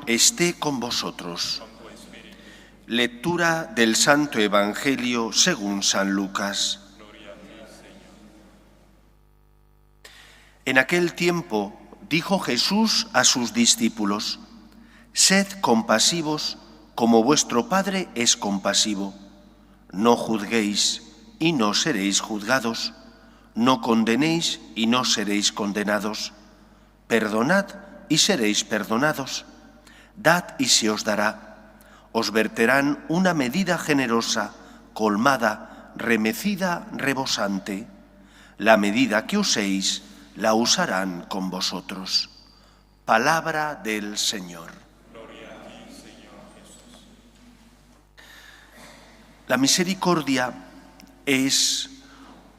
Esté con vosotros. Lectura del Santo Evangelio según San Lucas. En aquel tiempo dijo Jesús a sus discípulos: «Sed compasivos como vuestro Padre es compasivo. No juzguéis y no seréis juzgados. No condenéis y no seréis condenados. Perdonad y seréis perdonados. Dad y se os dará. Os verterán una medida generosa, colmada, remecida, rebosante. La medida que uséis, la usarán con vosotros». Palabra del Señor. Gloria a ti, Señor Jesús. La misericordia es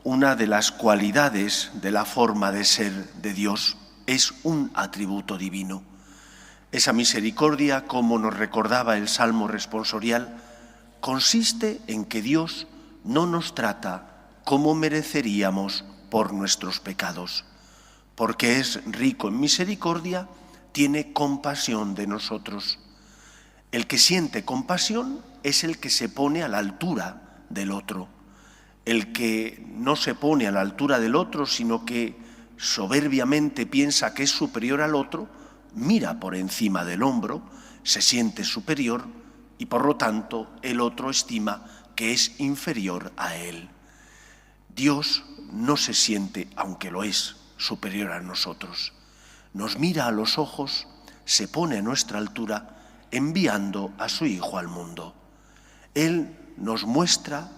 una de las cualidades de la forma de ser de Dios. Es un atributo divino. Esa misericordia, como nos recordaba el Salmo responsorial, consiste en que Dios no nos trata como mereceríamos por nuestros pecados. Porque es rico en misericordia, tiene compasión de nosotros. El que siente compasión es el que se pone a la altura del otro. El que no se pone a la altura del otro, sino que soberbiamente piensa que es superior al otro, mira por encima del hombro, se siente superior y por lo tanto el otro estima que es inferior a él. Dios no se siente, aunque lo es, superior a nosotros. Nos mira a los ojos, se pone a nuestra altura, enviando a su Hijo al mundo. Él nos muestra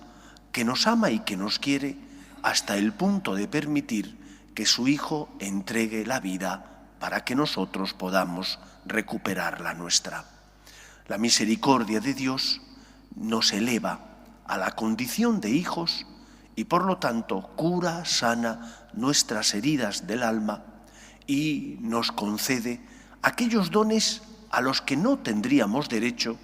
que nos ama y que nos quiere hasta el punto de permitir que su Hijo entregue la vida para que nosotros podamos recuperar la nuestra. La misericordia de Dios nos eleva a la condición de hijos y por lo tanto cura, sana nuestras heridas del alma y nos concede aquellos dones a los que no tendríamos derecho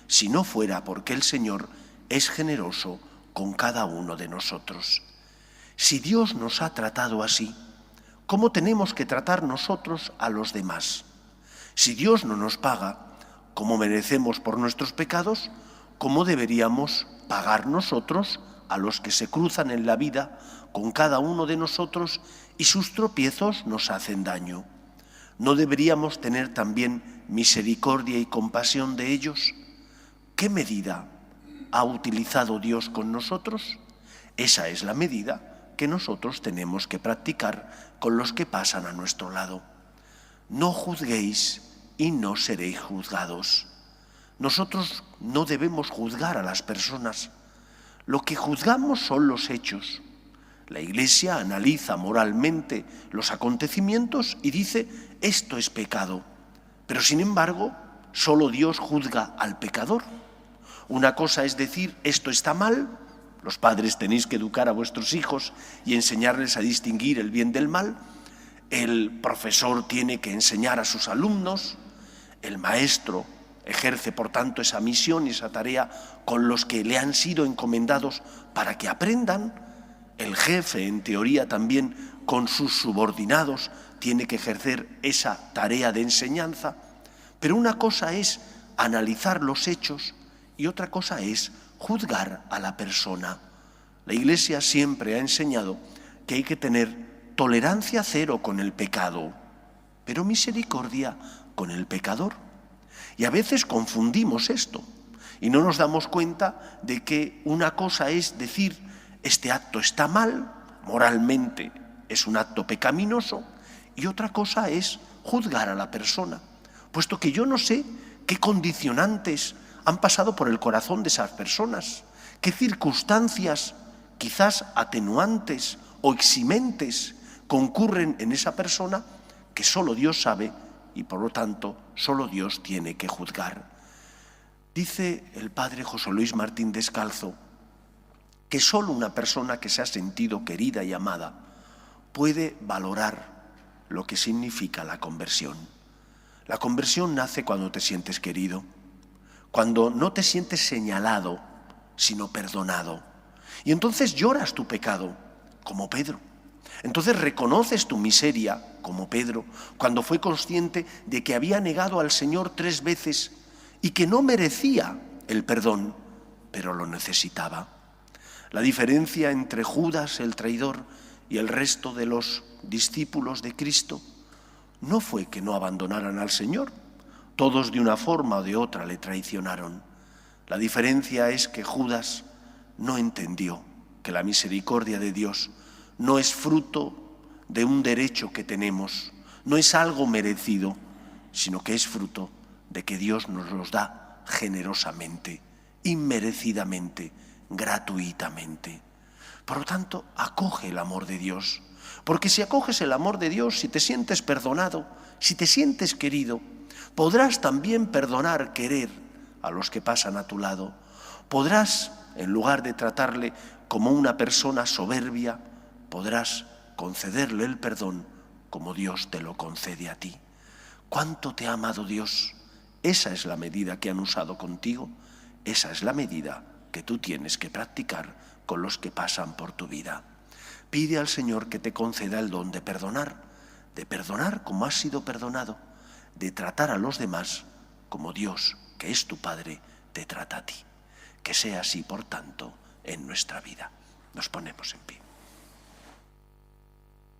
si no fuera porque el Señor es generoso con cada uno de nosotros. Si Dios nos ha tratado así, ¿cómo tenemos que tratar nosotros a los demás? Si Dios no nos paga como merecemos por nuestros pecados, ¿cómo deberíamos pagar nosotros a los que se cruzan en la vida con cada uno de nosotros y sus tropiezos nos hacen daño? ¿No deberíamos tener también misericordia y compasión de ellos? ¿Qué medida ha utilizado Dios con nosotros? Esa es la medida que nosotros tenemos que practicar con los que pasan a nuestro lado. No juzguéis y no seréis juzgados. Nosotros no debemos juzgar a las personas. Lo que juzgamos son los hechos. La Iglesia analiza moralmente los acontecimientos y dice: esto es pecado. Pero sin embargo, solo Dios juzga al pecador. Una cosa es decir: esto está mal. Los padres tenéis que educar a vuestros hijos y enseñarles a distinguir el bien del mal. El profesor tiene que enseñar a sus alumnos. El maestro ejerce, por tanto, esa misión y esa tarea con los que le han sido encomendados para que aprendan. El jefe, en teoría, también con sus subordinados tiene que ejercer esa tarea de enseñanza. Pero una cosa es analizar los hechos y otra cosa es juzgar a la persona. La Iglesia siempre ha enseñado que hay que tener tolerancia cero con el pecado, pero misericordia con el pecador. Y a veces confundimos esto y no nos damos cuenta de que una cosa es decir: este acto está mal, moralmente es un acto pecaminoso, y otra cosa es juzgar a la persona, puesto que yo no sé qué condicionantes han pasado por el corazón de esas personas, qué circunstancias, quizás atenuantes o eximentes, concurren en esa persona que solo Dios sabe y por lo tanto solo Dios tiene que juzgar. Dice el padre José Luis Martín Descalzo que solo una persona que se ha sentido querida y amada puede valorar lo que significa la conversión. La conversión nace cuando te sientes querido, cuando no te sientes señalado, sino perdonado. Y entonces lloras tu pecado, como Pedro. Entonces reconoces tu miseria como Pedro, cuando fue consciente de que había negado al Señor 3 veces y que no merecía el perdón, pero lo necesitaba. La diferencia entre Judas, el traidor, y el resto de los discípulos de Cristo no fue que no abandonaran al Señor. Todos de una forma o de otra le traicionaron. La diferencia es que Judas no entendió que la misericordia de Dios no es fruto de un derecho que tenemos, no es algo merecido, sino que es fruto de que Dios nos los da generosamente, inmerecidamente, gratuitamente. Por lo tanto, acoge el amor de Dios, porque si acoges el amor de Dios, si te sientes perdonado, si te sientes querido, podrás también perdonar, querer a los que pasan a tu lado. Podrás, en lugar de tratarle como una persona soberbia, podrás concederle el perdón como Dios te lo concede a ti. ¿Cuánto te ha amado Dios? Esa es la medida que han usado contigo, esa es la medida que tú tienes que practicar con los que pasan por tu vida. Pide al Señor que te conceda el don de perdonar como has sido perdonado, de tratar a los demás como Dios, que es tu Padre, te trata a ti. Que sea así, por tanto, en nuestra vida. Nos ponemos en pie.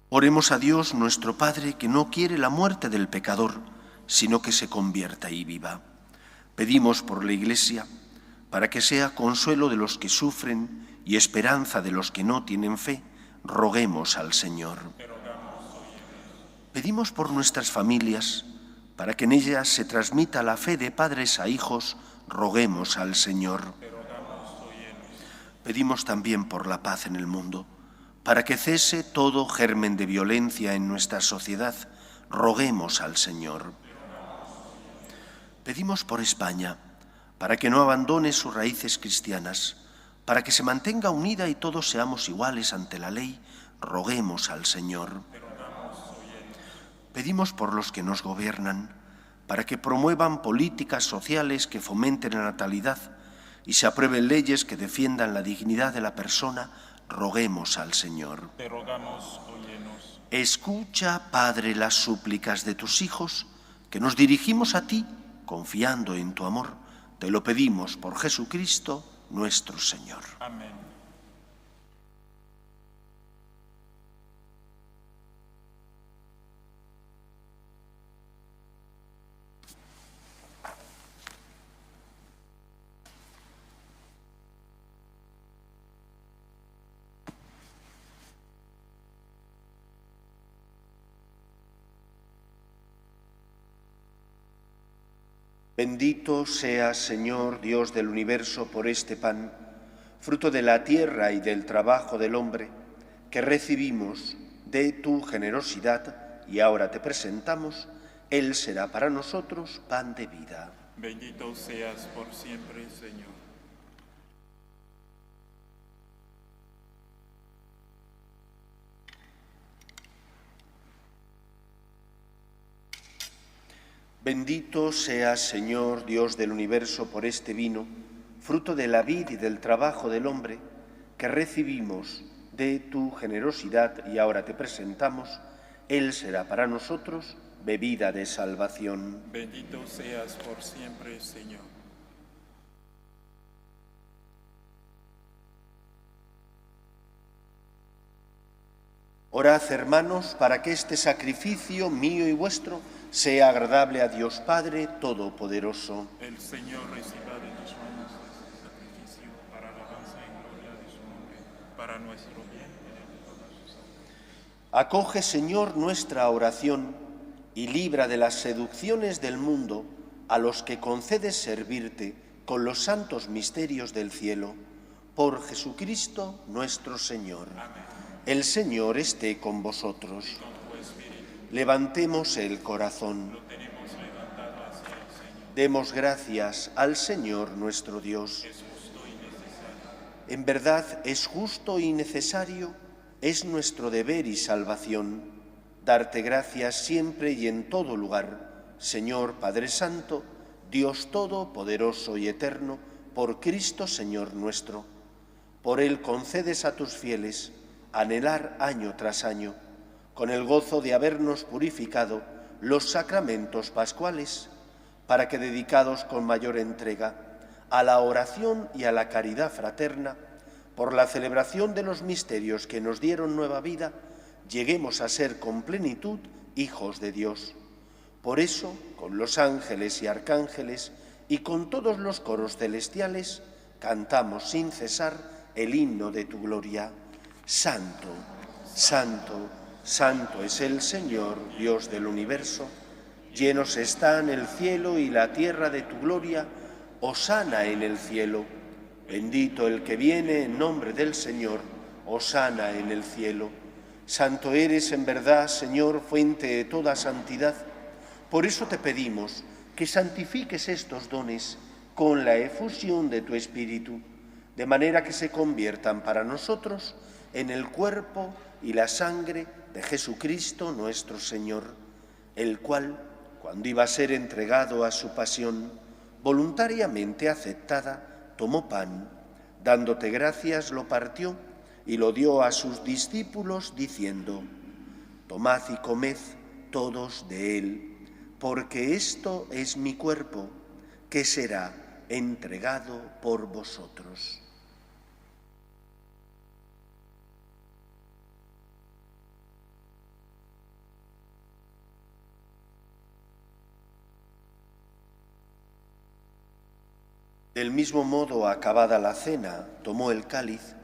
Oremos a Dios, nuestro Padre, que no quiere la muerte del pecador, sino que se convierta y viva. Pedimos por la Iglesia, para que sea consuelo de los que sufren y esperanza de los que no tienen fe, roguemos al Señor. Pedimos por nuestras familias, para que en ellas se transmita la fe de padres a hijos, roguemos al Señor. Pedimos también por la paz en el mundo, para que cese todo germen de violencia en nuestra sociedad, roguemos al Señor. Pedimos por España, para que no abandone sus raíces cristianas, para que se mantenga unida y todos seamos iguales ante la ley, roguemos al Señor. Pedimos por los que nos gobiernan, para que promuevan políticas sociales que fomenten la natalidad y se aprueben leyes que defiendan la dignidad de la persona, roguemos al Señor. Te rogamos, óyenos. Escucha, Padre, las súplicas de tus hijos, que nos dirigimos a ti, confiando en tu amor. Te lo pedimos por Jesucristo, nuestro Señor. Amén. Bendito seas, Señor, Dios del universo, por este pan, fruto de la tierra y del trabajo del hombre, que recibimos de tu generosidad y ahora te presentamos. Él será para nosotros pan de vida. Bendito seas por siempre, Señor. Bendito seas, Señor, Dios del universo, por este vino, fruto de la vid y del trabajo del hombre, que recibimos de tu generosidad y ahora te presentamos. Él será para nosotros bebida de salvación. Bendito seas por siempre, Señor. Orad, hermanos, para que este sacrificio mío y vuestro sea agradable a Dios Padre Todopoderoso. El Señor reciba de tus manos este sacrificio para alabanza y gloria de su nombre, para nuestro bien y de toda su salud. Acoge, Señor, nuestra oración y libra de las seducciones del mundo a los que concedes servirte con los santos misterios del cielo. Por Jesucristo nuestro Señor. Amén. El Señor esté con vosotros. Levantemos el corazón. Lo tenemos levantado hacia el Señor. Demos gracias al Señor nuestro Dios. Es justo y necesario. En verdad es justo y necesario, es nuestro deber y salvación, darte gracias siempre y en todo lugar, Señor Padre Santo, Dios Todopoderoso y Eterno, por Cristo Señor nuestro. Por Él concedes a tus fieles anhelar año tras año, con el gozo de habernos purificado los sacramentos pascuales, para que, dedicados con mayor entrega a la oración y a la caridad fraterna, por la celebración de los misterios que nos dieron nueva vida, lleguemos a ser con plenitud hijos de Dios. Por eso, con los ángeles y arcángeles y con todos los coros celestiales, cantamos sin cesar el himno de tu gloria. Santo, santo, santo es el Señor, Dios del universo. Llenos están el cielo y la tierra de tu gloria. Hosana en el cielo. Bendito el que viene en nombre del Señor. Hosana en el cielo. Santo eres en verdad, Señor, fuente de toda santidad. Por eso te pedimos que santifiques estos dones con la efusión de tu Espíritu, de manera que se conviertan para nosotros en el cuerpo y la sangre de Jesucristo nuestro Señor, el cual, cuando iba a ser entregado a su pasión, voluntariamente aceptada, tomó pan, dándote gracias, lo partió y lo dio a sus discípulos, diciendo: tomad y comed todos de él, porque esto es mi cuerpo, que será entregado por vosotros. Del mismo modo, acabada la cena, tomó el cáliz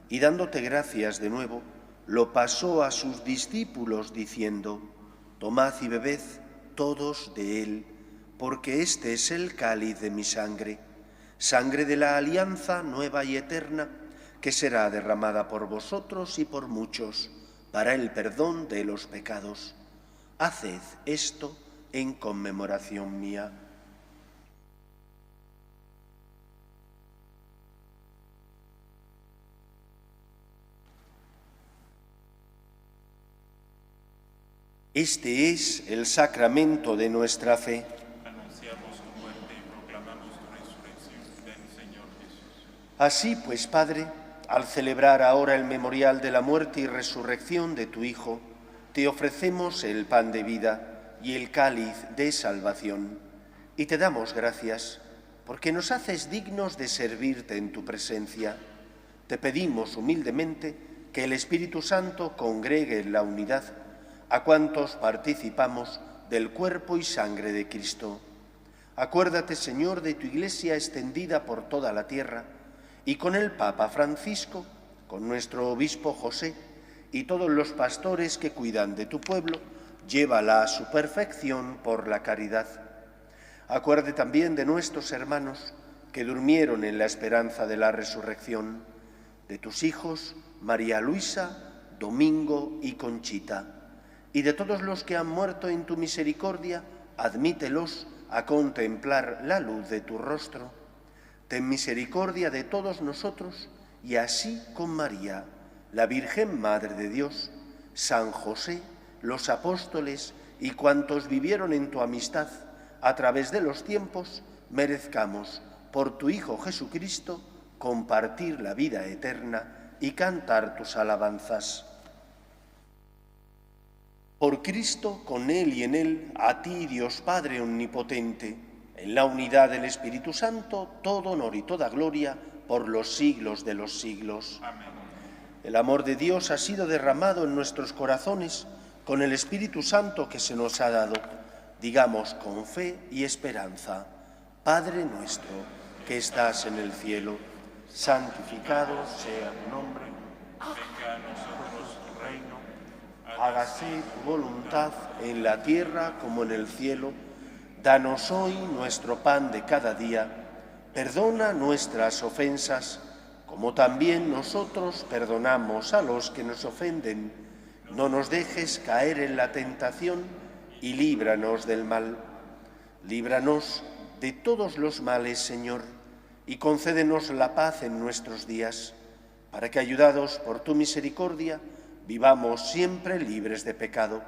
y, dándote gracias de nuevo, lo pasó a sus discípulos, diciendo: tomad y bebed todos de él, porque este es el cáliz de mi sangre, sangre de la alianza nueva y eterna, que será derramada por vosotros y por muchos para el perdón de los pecados. Haced esto en conmemoración mía. Este es el sacramento de nuestra fe. Anunciamos tu muerte y proclamamos tu resurrección. Ven, Señor Jesús. Así pues, Padre, al celebrar ahora el memorial de la muerte y resurrección de tu Hijo, te ofrecemos el pan de vida y el cáliz de salvación, y te damos gracias porque nos haces dignos de servirte en tu presencia. Te pedimos humildemente que el Espíritu Santo congregue en la unidad a cuantos participamos del cuerpo y sangre de Cristo. Acuérdate, Señor, de tu Iglesia extendida por toda la tierra, y con el Papa Francisco, con nuestro obispo José y todos los pastores que cuidan de tu pueblo, llévala a su perfección por la caridad. Acuérdate también de nuestros hermanos que durmieron en la esperanza de la resurrección, de tus hijos María Luisa, Domingo y Conchita, y de todos los que han muerto en tu misericordia, admítelos a contemplar la luz de tu rostro. Ten misericordia de todos nosotros, y así con María, la Virgen Madre de Dios, San José, los apóstoles y cuantos vivieron en tu amistad a través de los tiempos, merezcamos, por tu Hijo Jesucristo, compartir la vida eterna y cantar tus alabanzas. Por Cristo, con Él y en Él, a ti, Dios Padre omnipotente, en la unidad del Espíritu Santo, todo honor y toda gloria por los siglos de los siglos. Amén. El amor de Dios ha sido derramado en nuestros corazones con el Espíritu Santo que se nos ha dado. Digamos con fe y esperanza: Padre nuestro, que estás en el cielo, santificado sea tu nombre. Venga a nosotros tu reino. Hágase tu voluntad en la tierra como en el cielo. Danos hoy nuestro pan de cada día. Perdona nuestras ofensas, como también nosotros perdonamos a los que nos ofenden. No nos dejes caer en la tentación y líbranos del mal. Líbranos de todos los males, Señor, y concédenos la paz en nuestros días, para que, ayudados por tu misericordia, vivamos siempre libres de pecado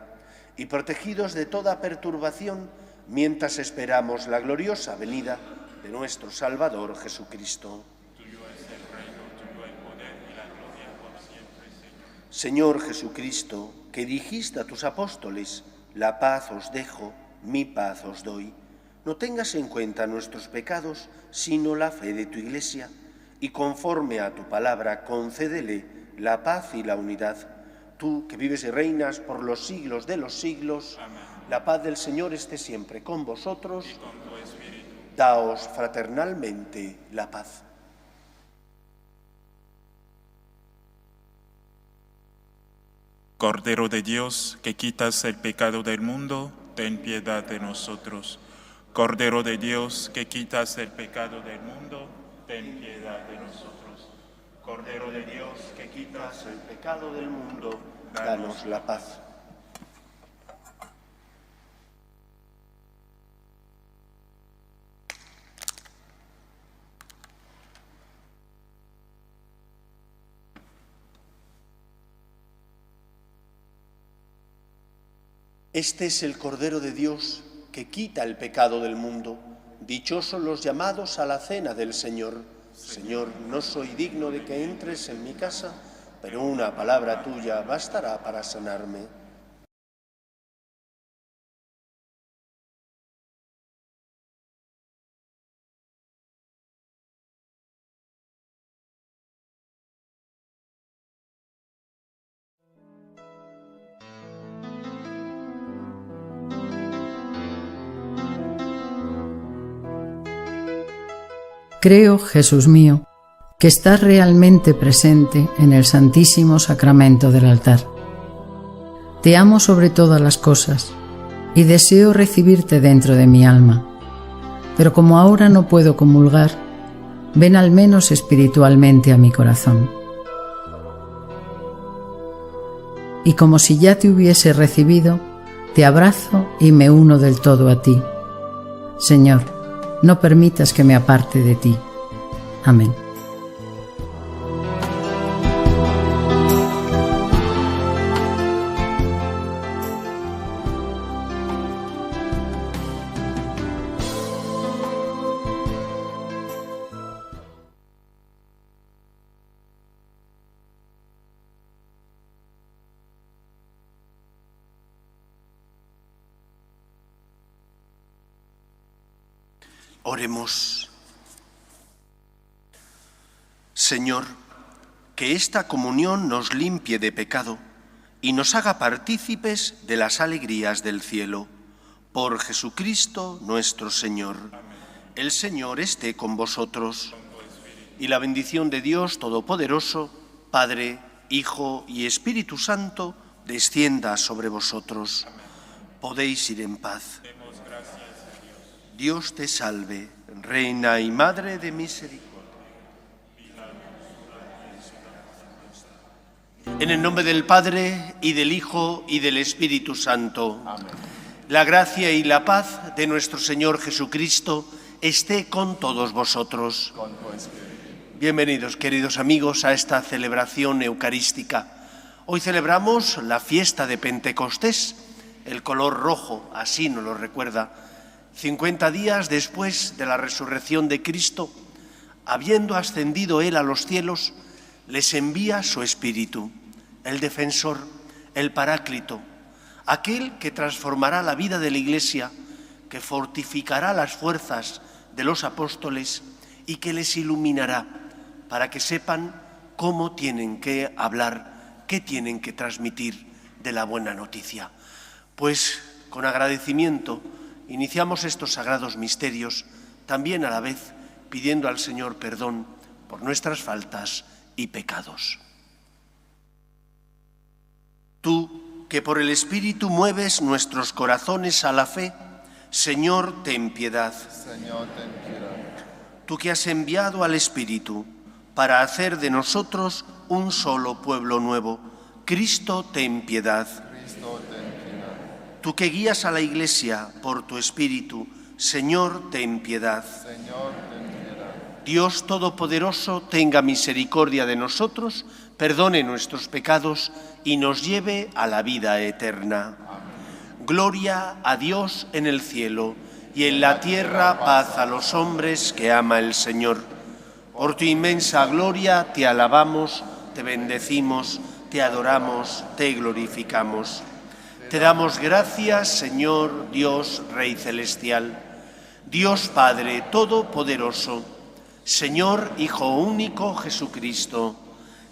y protegidos de toda perturbación, mientras esperamos la gloriosa venida de nuestro Salvador Jesucristo. Tuyo es el reino, tuyo el poder y la gloria por siempre, Señor. Señor Jesucristo, que dijiste a tus apóstoles, la paz os dejo, mi paz os doy, no tengas en cuenta nuestros pecados, sino la fe de tu Iglesia, y conforme a tu palabra concédele la paz y la unidad. Tú, que vives y reinas por los siglos de los siglos, Amén. la paz del Señor esté siempre con vosotros. Y con tu espíritu. Daos fraternalmente la paz. Cordero de Dios, que quitas el pecado del mundo, ten piedad de nosotros. Cordero de Dios, que quitas el pecado del mundo, ten piedad de nosotros. Cordero de Dios, que quitas El pecado del mundo, danos la paz. Este es el Cordero de Dios que quita el pecado del mundo. Dichosos los llamados a la cena del Señor. Señor, no soy digno de que entres en mi casa, pero una palabra tuya bastará para sanarme. Creo, Jesús mío, que estás realmente presente en el Santísimo Sacramento del altar. Te amo sobre todas las cosas y deseo recibirte dentro de mi alma. Pero como ahora no puedo comulgar, ven al menos espiritualmente a mi corazón. Y como si ya te hubiese recibido, te abrazo y me uno del todo a ti. Señor, no permitas que me aparte de ti. Amén. Oremos. Señor, que esta comunión nos limpie de pecado y nos haga partícipes de las alegrías del cielo. Por Jesucristo nuestro Señor. El Señor esté con vosotros. Y la bendición de Dios Todopoderoso, Padre, Hijo y Espíritu Santo, descienda sobre vosotros. Podéis ir en paz. Dios te salve, Reina y Madre de misericordia. En el nombre del Padre, y del Hijo, y del Espíritu Santo. Amén. La gracia y la paz de nuestro Señor Jesucristo esté con todos vosotros. Bienvenidos, queridos amigos, a esta celebración eucarística. Hoy celebramos la fiesta de Pentecostés. El color rojo, así nos lo recuerda. 50 días después de la resurrección de Cristo, habiendo ascendido Él a los cielos, les envía su Espíritu, el defensor, el Paráclito, aquel que transformará la vida de la Iglesia, que fortificará las fuerzas de los apóstoles y que les iluminará para que sepan cómo tienen que hablar, qué tienen que transmitir de la buena noticia. Pues con agradecimiento iniciamos estos sagrados misterios, también a la vez pidiendo al Señor perdón por nuestras faltas y pecados. Tú, que por el Espíritu mueves nuestros corazones a la fe, Señor, ten piedad. Señor, ten piedad. Tú que has enviado al Espíritu para hacer de nosotros un solo pueblo nuevo, Cristo, ten piedad. Cristo, ten piedad. Tú que guías a la Iglesia por tu Espíritu, Señor, ten piedad. Señor, ten piedad. Dios Todopoderoso, tenga misericordia de nosotros, perdone nuestros pecados y nos lleve a la vida eterna. Amén. Gloria a Dios en el cielo y en la tierra paz a los hombres que ama el Señor. Por tu inmensa gloria te alabamos, te bendecimos, te adoramos, te glorificamos. Te damos gracias, Señor Dios Rey Celestial, Dios Padre Todopoderoso, Señor Hijo único Jesucristo,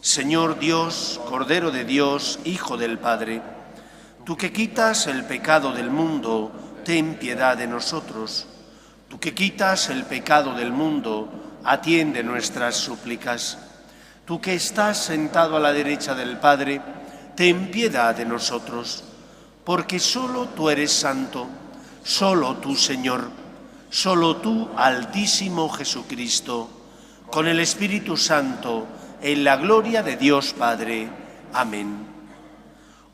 Señor Dios, Cordero de Dios, Hijo del Padre. Tú que quitas el pecado del mundo, ten piedad de nosotros. Tú que quitas el pecado del mundo, atiende nuestras súplicas. Tú que estás sentado a la derecha del Padre, ten piedad de nosotros. Porque solo tú eres santo, solo tú, Señor, solo tú, Altísimo Jesucristo, con el Espíritu Santo, en la gloria de Dios Padre. Amén.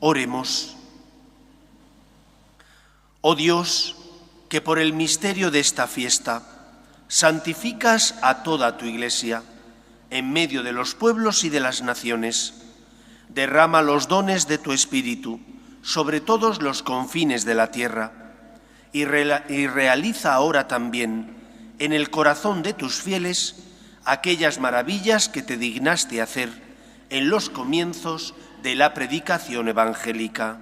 Oremos. Oh Dios, que por el misterio de esta fiesta santificas a toda tu Iglesia en medio de los pueblos y de las naciones, derrama los dones de tu Espíritu sobre todos los confines de la tierra y realiza ahora también en el corazón de tus fieles aquellas maravillas que te dignaste hacer en los comienzos de la predicación evangélica.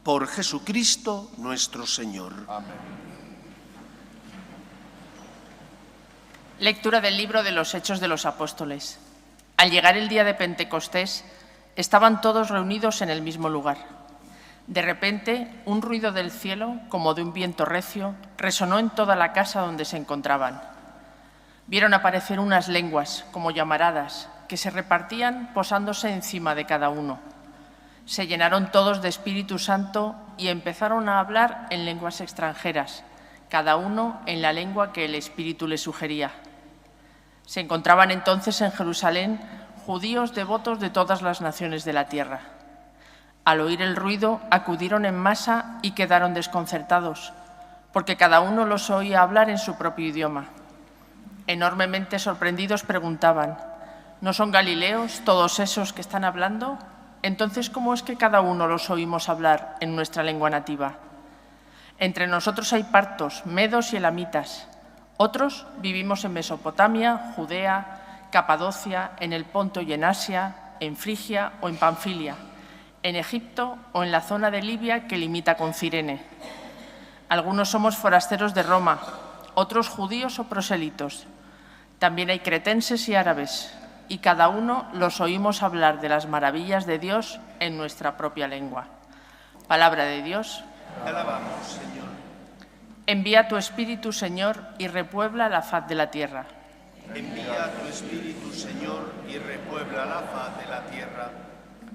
Por Jesucristo nuestro Señor. Amén. Lectura del libro de los Hechos de los Apóstoles. Al llegar el día de Pentecostés, estaban todos reunidos en el mismo lugar. De repente, un ruido del cielo, como de un viento recio, resonó en toda la casa donde se encontraban. Vieron aparecer unas lenguas, como llamaradas, que se repartían posándose encima de cada uno. Se llenaron todos de Espíritu Santo y empezaron a hablar en lenguas extranjeras, cada uno en la lengua que el Espíritu les sugería. Se encontraban entonces en Jerusalén judíos devotos de todas las naciones de la tierra. Al oír el ruido, acudieron en masa y quedaron desconcertados, porque cada uno los oía hablar en su propio idioma. Enormemente sorprendidos preguntaban: ¿no son galileos todos esos que están hablando? Entonces, ¿cómo es que cada uno los oímos hablar en nuestra lengua nativa? Entre nosotros hay partos, medos y elamitas. Otros vivimos en Mesopotamia, Judea, Capadocia, en el Ponto y en Asia, en Frigia o en Panfilia, en Egipto o en la zona de Libia que limita con Cirene. Algunos somos forasteros de Roma, otros judíos o prosélitos. También hay cretenses y árabes, y cada uno los oímos hablar de las maravillas de Dios en nuestra propia lengua. Palabra de Dios. Te alabamos, Señor. Envía tu Espíritu, Señor, y repuebla la faz de la tierra. Envía tu Espíritu, Señor, y repuebla la faz de la tierra.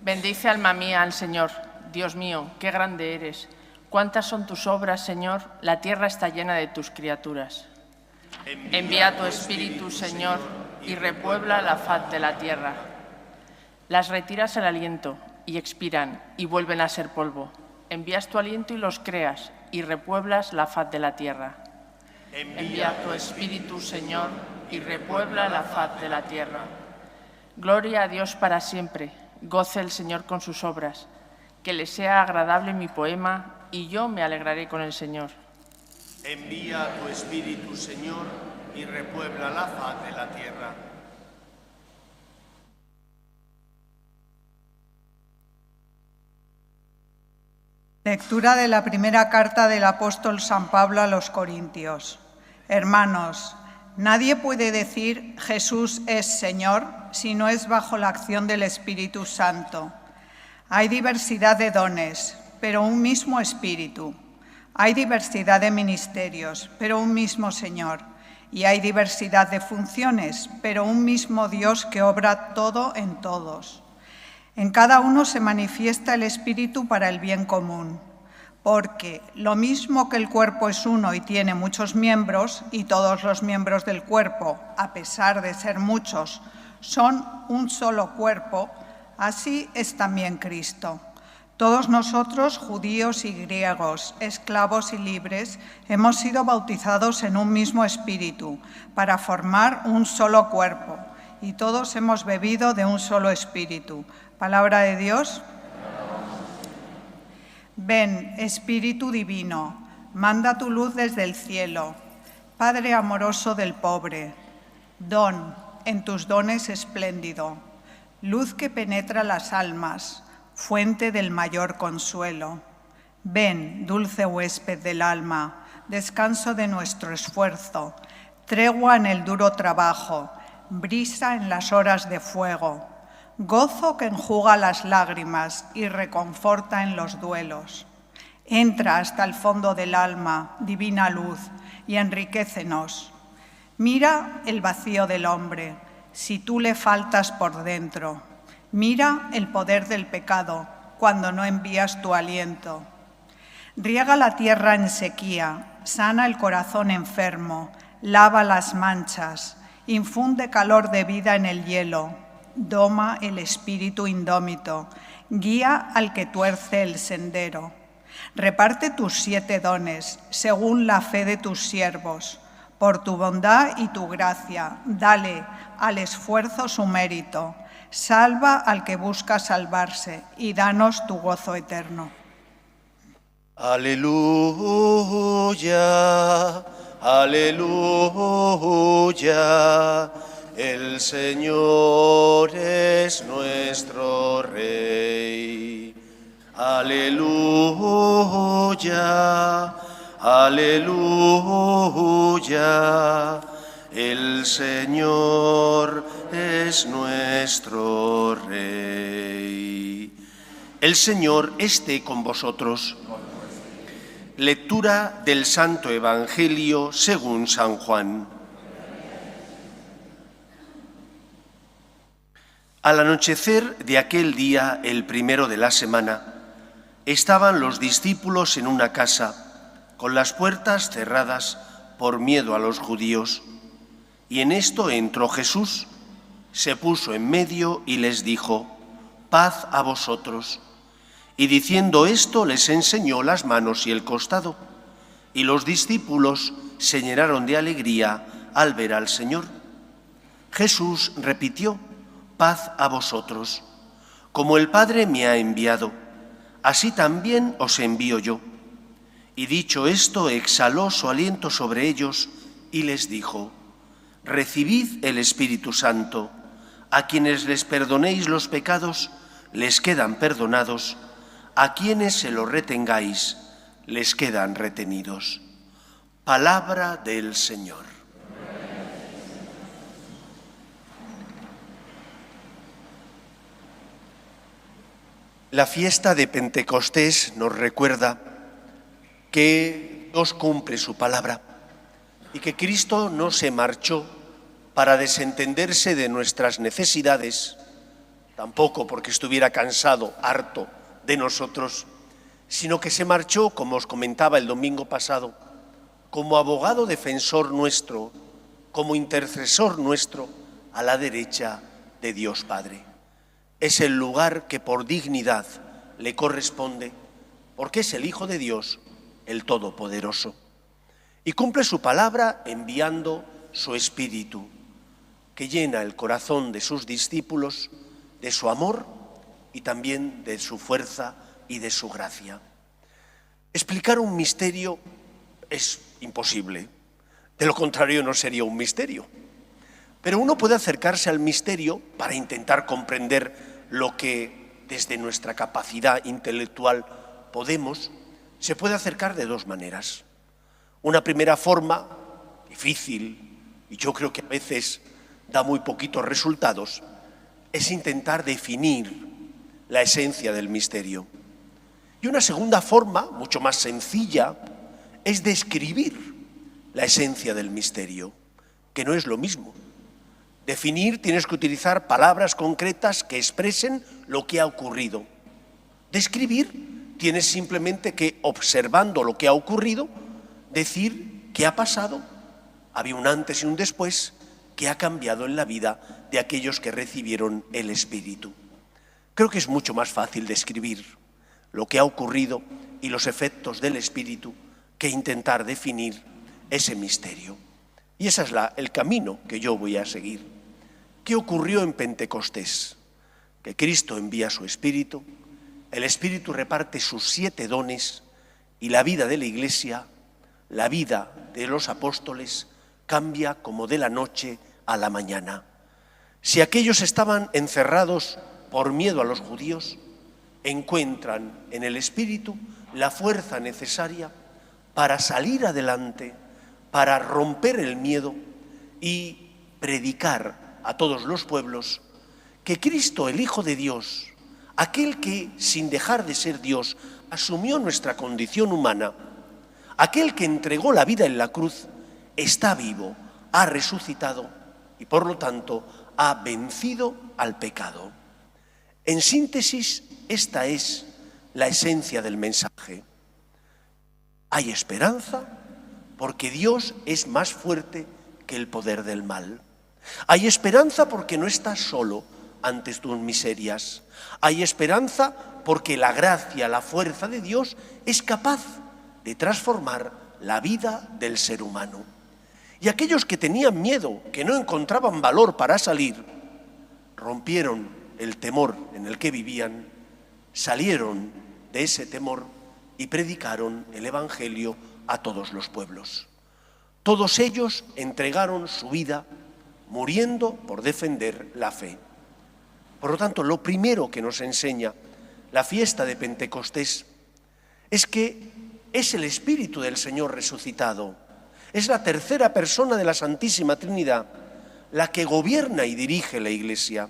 Bendice, alma mía, al Señor. Dios mío, qué grande eres. Cuántas son tus obras, Señor. La tierra está llena de tus criaturas. Envía tu Espíritu, Señor, y repuebla la faz de la tierra. Las retiras el aliento y expiran y vuelven a ser polvo. Envías tu aliento y los creas y repueblas la faz de la tierra. Envía tu Espíritu, Señor, y repuebla la faz de la tierra. Gloria a Dios para siempre. Goce el Señor con sus obras. Que le sea agradable mi poema y yo me alegraré con el Señor. Envía tu Espíritu, Señor, y repuebla la faz de la tierra. Lectura de la primera carta del apóstol San Pablo a los Corintios. Hermanos, nadie puede decir Jesús es Señor si no es bajo la acción del Espíritu Santo. Hay diversidad de dones, pero un mismo Espíritu. Hay diversidad de ministerios, pero un mismo Señor. Y hay diversidad de funciones, pero un mismo Dios que obra todo en todos. En cada uno se manifiesta el Espíritu para el bien común, porque lo mismo que el cuerpo es uno y tiene muchos miembros, y todos los miembros del cuerpo, a pesar de ser muchos, son un solo cuerpo, así es también Cristo. Todos nosotros, judíos y griegos, esclavos y libres, hemos sido bautizados en un mismo espíritu para formar un solo cuerpo, y todos hemos bebido de un solo espíritu. Palabra de Dios. Ven, Espíritu Divino, manda tu luz desde el cielo. Padre amoroso del pobre, don en tus dones espléndido. luz que penetra las almas, fuente del mayor consuelo. Ven, dulce huésped del alma, descanso de nuestro esfuerzo, tregua en el duro trabajo, brisa en las horas de fuego, gozo que enjuga las lágrimas y reconforta en los duelos. Entra hasta el fondo del alma, divina luz, y enriquécenos. Mira el vacío del hombre, si tú le faltas por dentro. Mira el poder del pecado, cuando no envías tu aliento. Riega la tierra en sequía, sana el corazón enfermo, lava las manchas, infunde calor de vida en el hielo, doma el espíritu indómito, guía al que tuerce el sendero. Reparte tus 7 dones, según la fe de tus siervos. Por tu bondad y tu gracia, dale al esfuerzo su mérito. Salva al que busca salvarse y danos tu gozo eterno. Aleluya, aleluya, el Señor es nuestro Rey. Aleluya, aleluya, el Señor es nuestro Rey. El Señor esté con vosotros. Lectura del Santo Evangelio según San Juan. Al anochecer de aquel día, el primero de la semana, estaban los discípulos en una casa, con las puertas cerradas por miedo a los judíos. Y en esto entró Jesús, se puso en medio y les dijo: «Paz a vosotros». Y diciendo esto, les enseñó las manos y el costado. Y los discípulos se llenaron de alegría al ver al Señor. Jesús repitió: «Paz a vosotros. Como el Padre me ha enviado, así también os envío yo». Y dicho esto, exhaló su aliento sobre ellos y les dijo: «Recibid el Espíritu Santo. A quienes les perdonéis los pecados, les quedan perdonados. A quienes se los retengáis, les quedan retenidos». Palabra del Señor. La fiesta de Pentecostés nos recuerda que Dios cumple su palabra y que Cristo no se marchó para desentenderse de nuestras necesidades, tampoco porque estuviera cansado, harto de nosotros, sino que se marchó, como os comentaba el domingo pasado, como abogado defensor nuestro, como intercesor nuestro, a la derecha de Dios Padre. Es el lugar que por dignidad le corresponde, porque es el Hijo de Dios, el Todopoderoso. Y cumple su palabra enviando su Espíritu, que llena el corazón de sus discípulos de su amor y también de su fuerza y de su gracia. Explicar un misterio es imposible, de lo contrario no sería un misterio. Pero uno puede acercarse al misterio para intentar comprender lo que desde nuestra capacidad intelectual podemos. Se puede acercar de 2 maneras. Una primera forma, difícil, y yo creo que a veces da muy poquitos resultados, es intentar definir la esencia del misterio. Y una segunda forma, mucho más sencilla, es describir la esencia del misterio, que no es lo mismo. Definir, tienes que utilizar palabras concretas que expresen lo que ha ocurrido. Describir, tienes simplemente que, observando lo que ha ocurrido, decir qué ha pasado, había un antes y un después, que ha cambiado en la vida de aquellos que recibieron el Espíritu. Creo que es mucho más fácil describir lo que ha ocurrido y los efectos del Espíritu que intentar definir ese misterio. Y ese es el camino que yo voy a seguir. ¿Qué ocurrió en Pentecostés? Que Cristo envía su Espíritu, el Espíritu reparte sus 7 dones y la vida de la Iglesia, la vida de los apóstoles, cambia como de la noche a la mañana. Si aquellos estaban encerrados por miedo a los judíos, encuentran en el Espíritu la fuerza necesaria para salir adelante, para romper el miedo y predicar a todos los pueblos que Cristo, el Hijo de Dios, aquel que sin dejar de ser Dios asumió nuestra condición humana, aquel que entregó la vida en la cruz, está vivo, ha resucitado y por lo tanto ha vencido al pecado. En síntesis, esta es la esencia del mensaje. Hay esperanza porque Dios es más fuerte que el poder del mal. Hay esperanza porque no estás solo ante tus miserias. Hay esperanza porque la gracia, la fuerza de Dios es capaz de transformar la vida del ser humano. Y aquellos que tenían miedo, que no encontraban valor para salir, rompieron el temor en el que vivían, salieron de ese temor y predicaron el Evangelio a todos los pueblos. Todos ellos entregaron su vida muriendo por defender la fe. Por lo tanto, lo primero que nos enseña la fiesta de Pentecostés es que es el Espíritu del Señor resucitado, es la tercera persona de la Santísima Trinidad la que gobierna y dirige la Iglesia,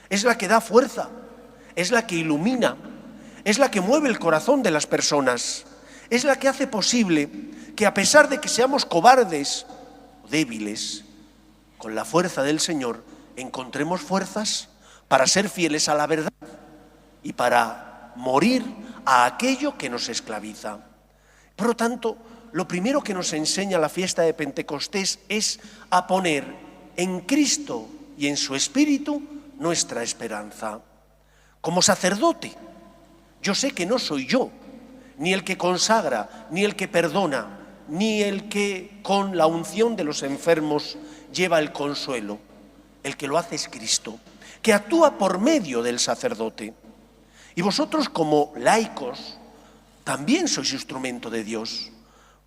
es la que da fuerza, es la que ilumina, es la que mueve el corazón de las personas, es la que hace posible que a pesar de que seamos cobardes o débiles, con la fuerza del Señor encontremos fuerzas para ser fieles a la verdad y para morir a aquello que nos esclaviza. Por lo tanto, lo primero que nos enseña la fiesta de Pentecostés es a poner en Cristo y en su Espíritu nuestra esperanza. Como sacerdote, yo sé que no soy yo, ni el que consagra, ni el que perdona, ni el que con la unción de los enfermos lleva el consuelo. El que lo hace es Cristo, que actúa por medio del sacerdote. Y vosotros como laicos también sois instrumento de Dios.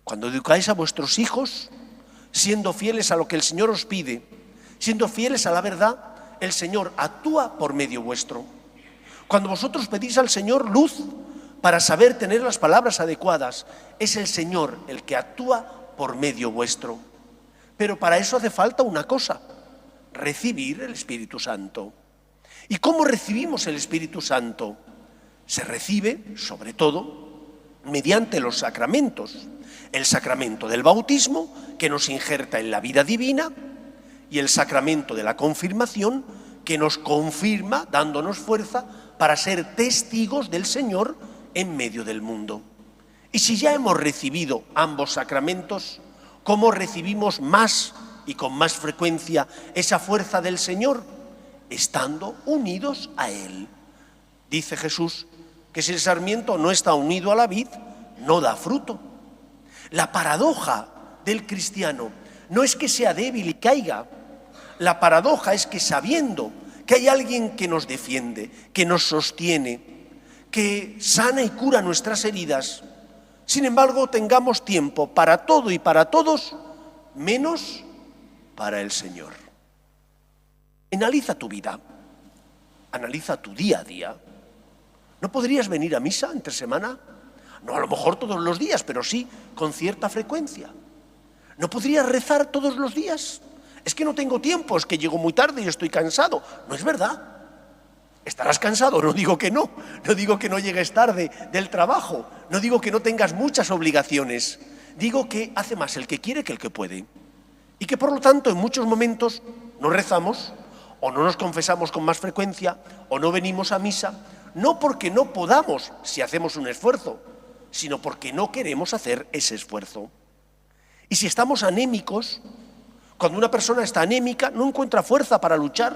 Cuando educáis a vuestros hijos, siendo fieles a lo que el Señor os pide, siendo fieles a la verdad, el Señor actúa por medio vuestro. Cuando vosotros pedís al Señor luz para saber tener las palabras adecuadas, es el Señor el que actúa por medio vuestro. Pero para eso hace falta una cosa: recibir el Espíritu Santo. ¿Y cómo recibimos el Espíritu Santo? Se recibe, sobre todo, mediante los sacramentos. El sacramento del bautismo, que nos injerta en la vida divina, y el sacramento de la confirmación, que nos confirma, dándonos fuerza para ser testigos del Señor en medio del mundo. Y si ya hemos recibido ambos sacramentos, ¿cómo recibimos más y con más frecuencia esa fuerza del Señor? Estando unidos a Él. Dice Jesús que si el sarmiento no está unido a la vid, no da fruto. La paradoja del cristiano no es que sea débil y caiga. La paradoja es que sabiendo que hay alguien que nos defiende, que nos sostiene, que sana y cura nuestras heridas, sin embargo tengamos tiempo para todo y para todos, menos para el Señor. Analiza tu vida, analiza tu día a día. ¿No podrías venir a misa entre semana? No a lo mejor todos los días, pero sí con cierta frecuencia. ¿No podrías rezar todos los días? Es que no tengo tiempo, es que llego muy tarde y estoy cansado. No es verdad. Estarás cansado, no digo que no digo que no llegues tarde del trabajo, no digo que no tengas muchas obligaciones, digo que hace más el que quiere que el que puede. Y que por lo tanto en muchos momentos no rezamos, o no nos confesamos con más frecuencia, o no venimos a misa, no porque no podamos si hacemos un esfuerzo, sino porque no queremos hacer ese esfuerzo. Y si estamos anémicos, cuando una persona está anémica no encuentra fuerza para luchar,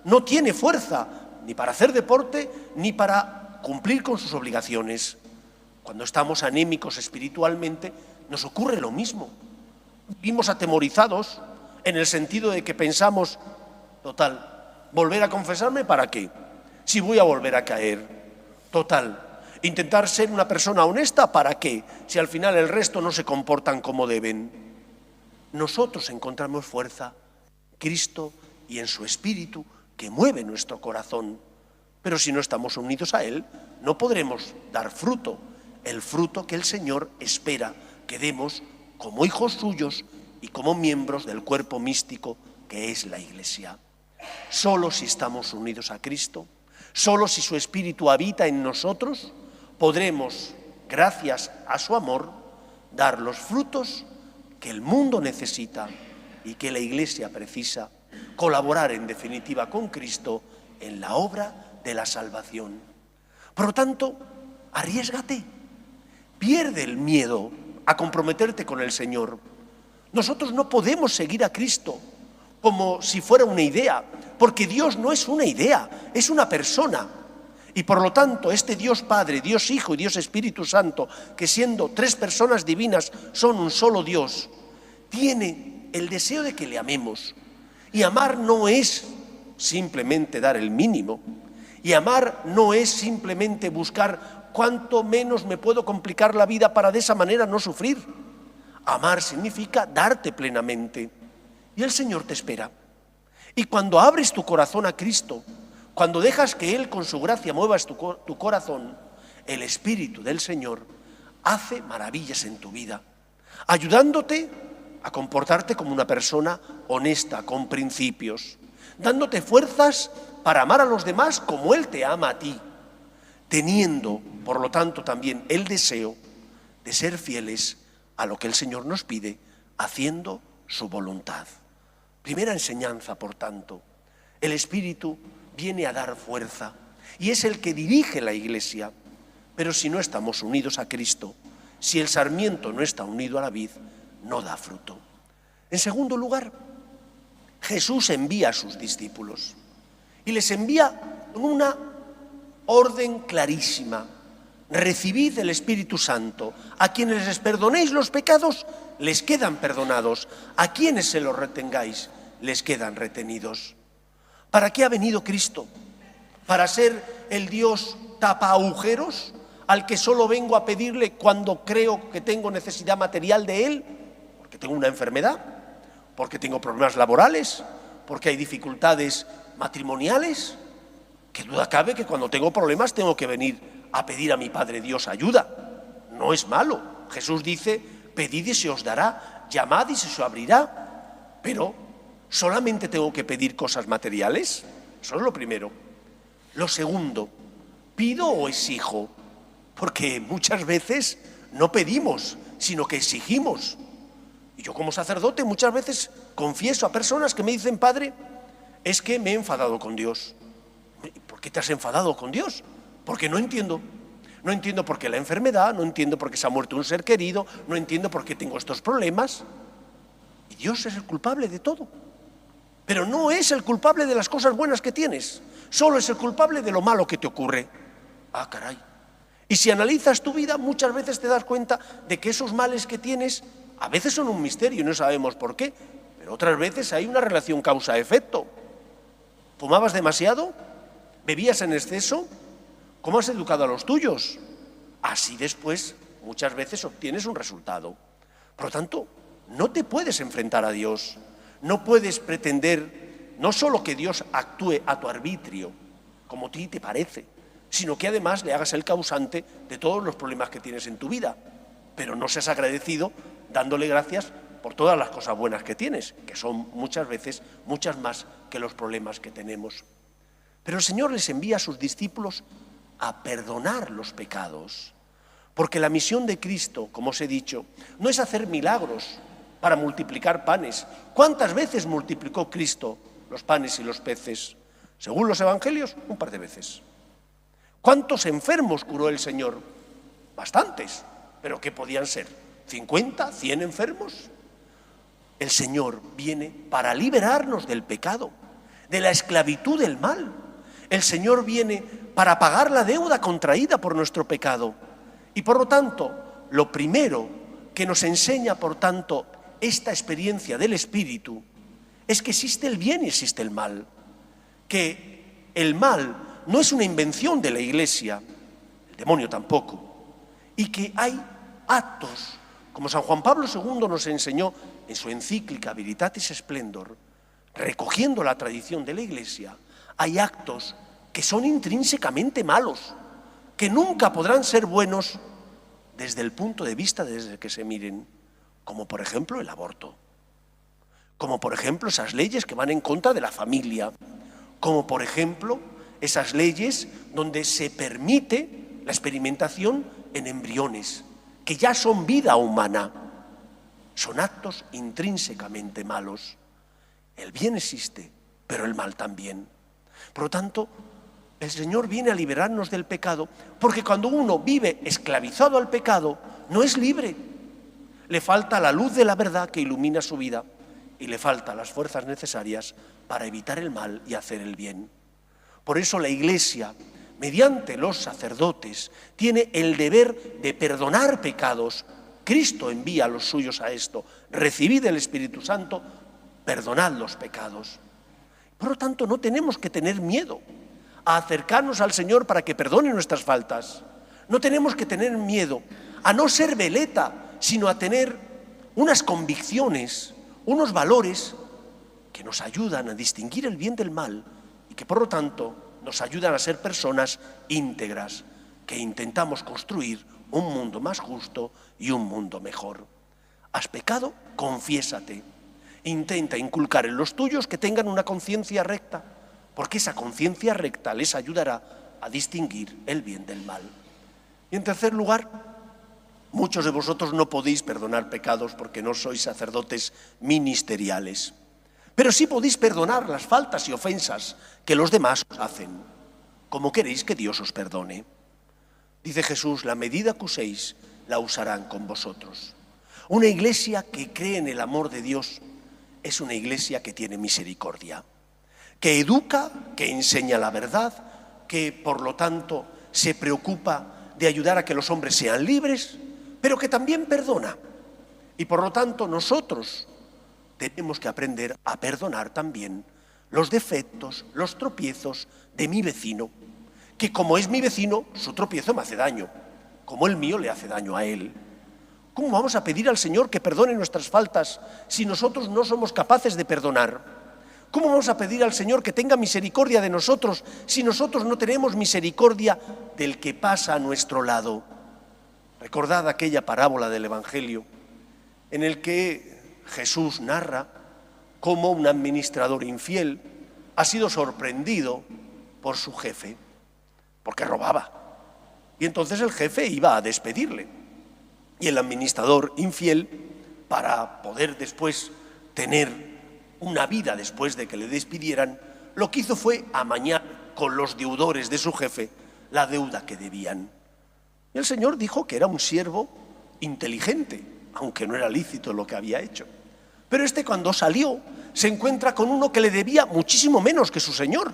no tiene fuerza ni para hacer deporte ni para cumplir con sus obligaciones. Cuando estamos anémicos espiritualmente nos ocurre lo mismo. Vivimos atemorizados en el sentido de que pensamos, total, ¿volver a confesarme para qué? Si voy a volver a caer. Total, intentar ser una persona honesta, ¿para qué? Si al final el resto no se comportan como deben. Nosotros encontramos fuerza, Cristo y en su espíritu que mueve nuestro corazón. Pero si no estamos unidos a Él, no podremos dar fruto, el fruto que el Señor espera que demos como hijos suyos y como miembros del cuerpo místico que es la Iglesia. Solo si estamos unidos a Cristo, solo si su Espíritu habita en nosotros, podremos, gracias a su amor, dar los frutos que el mundo necesita y que la Iglesia precisa, colaborar en definitiva con Cristo en la obra de la salvación. Por lo tanto, arriésgate, pierde el miedo a comprometerte con el Señor. Nosotros no podemos seguir a Cristo como si fuera una idea, porque Dios no es una idea, es una persona. Y por lo tanto, este Dios Padre, Dios Hijo y Dios Espíritu Santo, que siendo tres personas divinas son un solo Dios, tiene el deseo de que le amemos. Y amar no es simplemente dar el mínimo. Y amar no es simplemente buscar cuánto menos me puedo complicar la vida para de esa manera no sufrir. Amar significa darte plenamente. Y el Señor te espera. Y cuando abres tu corazón a Cristo, cuando dejas que Él con su gracia mueva tu corazón, el Espíritu del Señor hace maravillas en tu vida, ayudándote a comportarte como una persona honesta, con principios, dándote fuerzas para amar a los demás como Él te ama a ti, teniendo, por lo tanto, también el deseo de ser fieles a lo que el Señor nos pide, haciendo su voluntad. Primera enseñanza, por tanto, el Espíritu viene a dar fuerza y es el que dirige la Iglesia. Pero si no estamos unidos a Cristo, si el sarmiento no está unido a la vid, no da fruto. En segundo lugar, Jesús envía a sus discípulos y les envía una orden clarísima. Recibid el Espíritu Santo. A quienes les perdonéis los pecados, les quedan perdonados. A quienes se los retengáis, les quedan retenidos. ¿Para qué ha venido Cristo? ¿Para ser el Dios tapa agujeros al que solo vengo a pedirle cuando creo que tengo necesidad material de Él? Porque tengo una enfermedad, porque tengo problemas laborales, porque hay dificultades matrimoniales. ¿Qué duda cabe que cuando tengo problemas tengo que venir a pedir a mi Padre Dios ayuda? No es malo. Jesús dice, pedid y se os dará, llamad y se os abrirá. Pero, ¿solamente tengo que pedir cosas materiales? Eso es lo primero. Lo segundo, ¿pido o exijo? Porque muchas veces no pedimos, sino que exigimos. Y yo como sacerdote muchas veces confieso a personas que me dicen, Padre, es que me he enfadado con Dios. ¿Por qué te has enfadado con Dios? Porque no entiendo. No entiendo por qué la enfermedad, no entiendo por qué se ha muerto un ser querido, no entiendo por qué tengo estos problemas. Y Dios es el culpable de todo. Pero no es el culpable de las cosas buenas que tienes, solo es el culpable de lo malo que te ocurre. Ah, caray. Y si analizas tu vida, muchas veces te das cuenta de que esos males que tienes a veces son un misterio y no sabemos por qué, pero otras veces hay una relación causa-efecto. ¿Fumabas demasiado? ¿Bebías en exceso? ¿Cómo has educado a los tuyos? Así después muchas veces obtienes un resultado. Por lo tanto, no te puedes enfrentar a Dios. No puedes pretender no solo que Dios actúe a tu arbitrio, como a ti te parece, sino que además le hagas el causante de todos los problemas que tienes en tu vida. Pero no seas agradecido dándole gracias por todas las cosas buenas que tienes, que son muchas veces, muchas más que los problemas que tenemos. Pero el Señor les envía a sus discípulos a perdonar los pecados, porque la misión de Cristo, como os he dicho, no es hacer milagros para multiplicar panes. ¿Cuántas veces multiplicó Cristo los panes y los peces? Según los evangelios, un par de veces. ¿Cuántos enfermos curó el Señor? Bastantes. ¿Pero qué podían ser? ¿50? ¿100 enfermos? El Señor viene para liberarnos del pecado, de la esclavitud del mal. El Señor viene para pagar la deuda contraída por nuestro pecado. Y por lo tanto, lo primero que nos enseña, por tanto, esta experiencia del Espíritu es que existe el bien y existe el mal. Que el mal no es una invención de la Iglesia, el demonio tampoco, y que hay actos, como San Juan Pablo II nos enseñó en su encíclica Veritatis Splendor, recogiendo la tradición de la Iglesia, hay actos que son intrínsecamente malos, que nunca podrán ser buenos desde el punto de vista desde que se miren, como por ejemplo el aborto, como por ejemplo esas leyes que van en contra de la familia, como por ejemplo esas leyes donde se permite la experimentación en embriones, que ya son vida humana. Son actos intrínsecamente malos. El bien existe, pero el mal también. Por lo tanto, el Señor viene a liberarnos del pecado, porque cuando uno vive esclavizado al pecado, no es libre. Le falta la luz de la verdad que ilumina su vida y le faltan las fuerzas necesarias para evitar el mal y hacer el bien. Por eso la Iglesia, mediante los sacerdotes, tiene el deber de perdonar pecados. Cristo envía a los suyos a esto: recibid el Espíritu Santo, perdonad los pecados. Por lo tanto, no tenemos que tener miedo a acercarnos al Señor para que perdone nuestras faltas. No tenemos que tener miedo a no ser veleta, sino a tener unas convicciones, unos valores que nos ayudan a distinguir el bien del mal y que por lo tanto nos ayudan a ser personas íntegras, que intentamos construir un mundo más justo y un mundo mejor. ¿Has pecado? Confiésate. Intenta inculcar en los tuyos que tengan una conciencia recta, porque esa conciencia recta les ayudará a distinguir el bien del mal. Y en tercer lugar, muchos de vosotros no podéis perdonar pecados porque no sois sacerdotes ministeriales, pero sí podéis perdonar las faltas y ofensas que los demás os hacen, como queréis que Dios os perdone. Dice Jesús: la medida que uséis la usarán con vosotros. Una iglesia que cree en el amor de Dios es una iglesia que tiene misericordia, que educa, que enseña la verdad, que por lo tanto se preocupa de ayudar a que los hombres sean libres, pero que también perdona. Y por lo tanto nosotros tenemos que aprender a perdonar también los defectos, los tropiezos de mi vecino, que como es mi vecino, su tropiezo me hace daño, como el mío le hace daño a él. ¿Cómo vamos a pedir al Señor que perdone nuestras faltas si nosotros no somos capaces de perdonar? ¿Cómo vamos a pedir al Señor que tenga misericordia de nosotros si nosotros no tenemos misericordia del que pasa a nuestro lado? Recordad aquella parábola del Evangelio en el que Jesús narra cómo un administrador infiel ha sido sorprendido por su jefe, porque robaba. Y entonces el jefe iba a despedirle. Y el administrador infiel, para poder después tener una vida después de que le despidieran, lo que hizo fue amañar con los deudores de su jefe la deuda que debían. Y el Señor dijo que era un siervo inteligente, aunque no era lícito lo que había hecho. Pero este, cuando salió, se encuentra con uno que le debía muchísimo menos que su señor.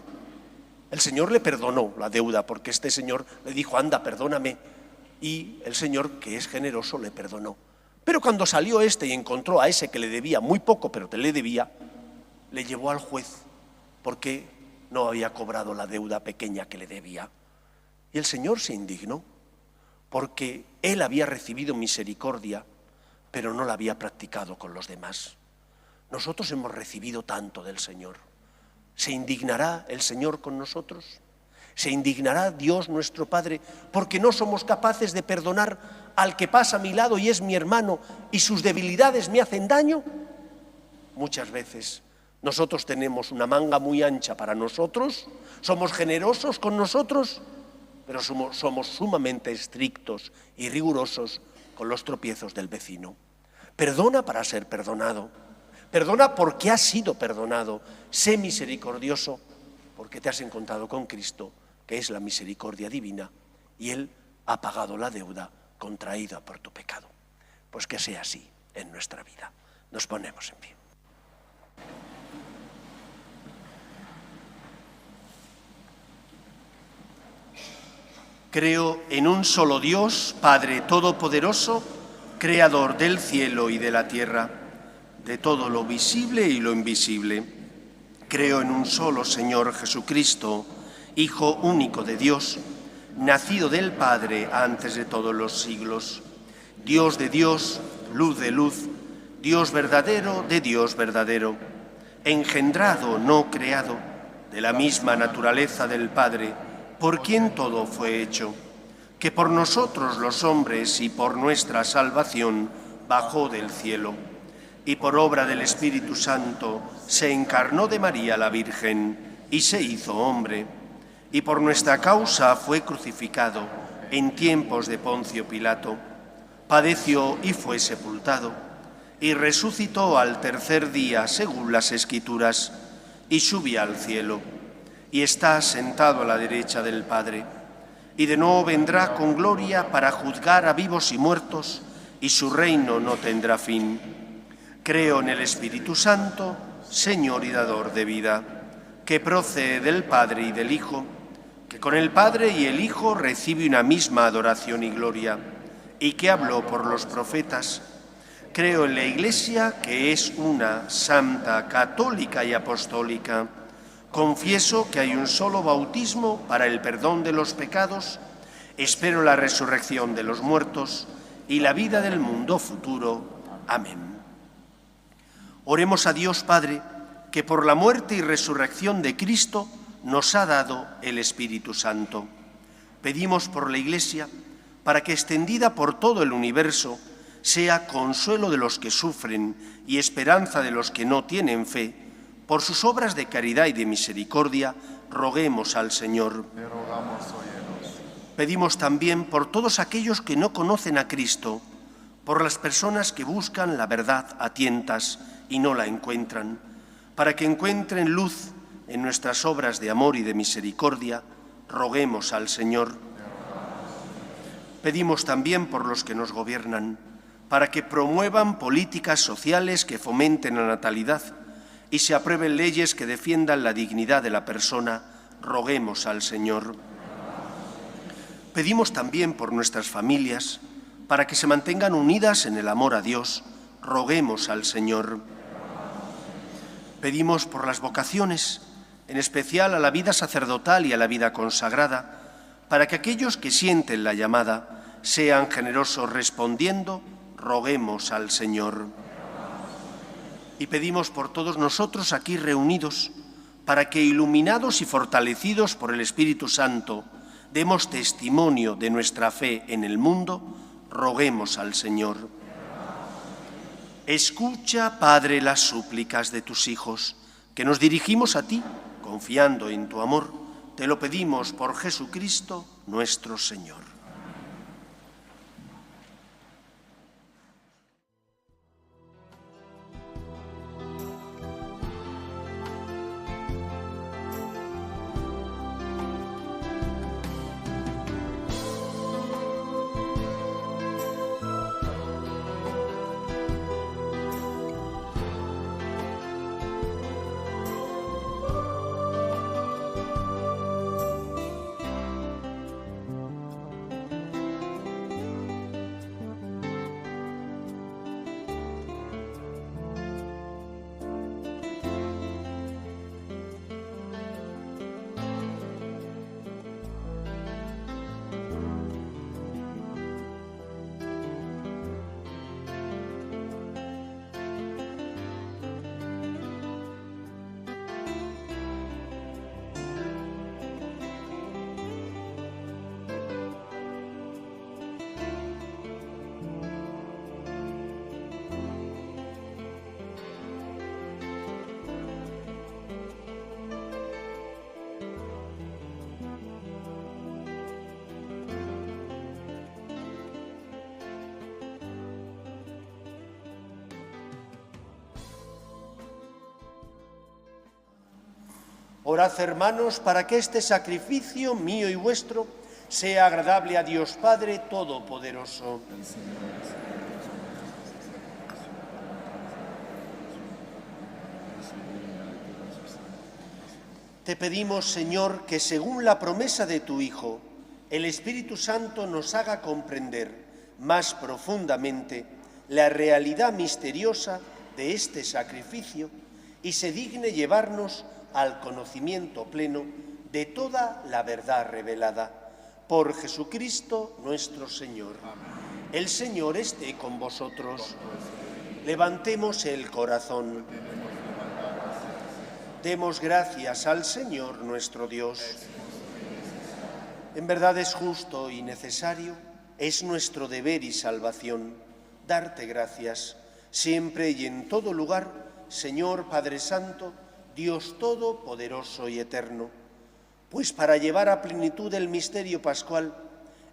El Señor le perdonó la deuda porque este señor le dijo: anda, perdóname. Y el Señor, que es generoso, le perdonó. Pero cuando salió este y encontró a ese que le debía muy poco, pero que le debía, le llevó al juez porque no había cobrado la deuda pequeña que le debía. Y el Señor se indignó porque él había recibido misericordia, pero no la había practicado con los demás. Nosotros hemos recibido tanto del Señor. ¿Se indignará el Señor con nosotros? ¿Se indignará Dios nuestro Padre porque no somos capaces de perdonar al que pasa a mi lado y es mi hermano y sus debilidades me hacen daño? Muchas veces nosotros tenemos una manga muy ancha para nosotros, somos generosos con nosotros, pero somos sumamente estrictos y rigurosos con los tropiezos del vecino. Perdona para ser perdonado. Perdona porque has sido perdonado. Sé misericordioso porque te has encontrado con Cristo, que es la misericordia divina, y Él ha pagado la deuda contraída por tu pecado. Pues que sea así en nuestra vida. Nos ponemos en pie. Creo en un solo Dios, Padre Todopoderoso, Creador del cielo y de la tierra, de todo lo visible y lo invisible. Creo en un solo Señor Jesucristo, Hijo único de Dios, nacido del Padre antes de todos los siglos, Dios de Dios, luz de luz, Dios verdadero de Dios verdadero, engendrado, no creado, de la misma naturaleza del Padre, por quien todo fue hecho, que por nosotros los hombres y por nuestra salvación bajó del cielo, y por obra del Espíritu Santo se encarnó de María la Virgen y se hizo hombre, y por nuestra causa fue crucificado en tiempos de Poncio Pilato, padeció y fue sepultado, y resucitó al tercer día según las Escrituras, y subió al cielo, y está sentado a la derecha del Padre, y de nuevo vendrá con gloria para juzgar a vivos y muertos, y su reino no tendrá fin. Creo en el Espíritu Santo, Señor y dador de vida, que procede del Padre y del Hijo, que con el Padre y el Hijo recibe una misma adoración y gloria, y que habló por los profetas. Creo en la Iglesia, que es una, santa, católica y apostólica. Confieso que hay un solo bautismo para el perdón de los pecados. Espero la resurrección de los muertos y la vida del mundo futuro. Amén. Oremos a Dios Padre, que por la muerte y resurrección de Cristo nos ha dado el Espíritu Santo. Pedimos por la Iglesia, para que extendida por todo el universo, sea consuelo de los que sufren y esperanza de los que no tienen fe. Por sus obras de caridad y de misericordia, roguemos al Señor. Te rogamos, óyenos. Pedimos también por todos aquellos que no conocen a Cristo, por las personas que buscan la verdad a tientas y no la encuentran, para que encuentren luz en nuestras obras de amor y de misericordia, roguemos al Señor. Pedimos también por los que nos gobiernan, para que promuevan políticas sociales que fomenten la natalidad y se aprueben leyes que defiendan la dignidad de la persona, roguemos al Señor. Pedimos también por nuestras familias, para que se mantengan unidas en el amor a Dios, roguemos al Señor. Pedimos por las vocaciones, en especial a la vida sacerdotal y a la vida consagrada, para que aquellos que sienten la llamada sean generosos respondiendo, roguemos al Señor. Y pedimos por todos nosotros aquí reunidos, para que iluminados y fortalecidos por el Espíritu Santo, demos testimonio de nuestra fe en el mundo, roguemos al Señor. Escucha, Padre, las súplicas de tus hijos, que nos dirigimos a ti, confiando en tu amor. Te lo pedimos por Jesucristo, nuestro Señor. Orad, hermanos, para que este sacrificio mío y vuestro sea agradable a Dios Padre Todopoderoso. Te pedimos, Señor, que según la promesa de tu Hijo, el Espíritu Santo nos haga comprender más profundamente la realidad misteriosa de este sacrificio y se digne llevarnos al conocimiento pleno de toda la verdad revelada. Por Jesucristo nuestro Señor. Amén. El Señor esté con vosotros. Levantemos el corazón. Demos gracias al Señor nuestro Dios. En verdad es justo y necesario, es nuestro deber y salvación, darte gracias, siempre y en todo lugar, Señor Padre Santo, Dios Todopoderoso y Eterno, pues para llevar a plenitud el misterio pascual,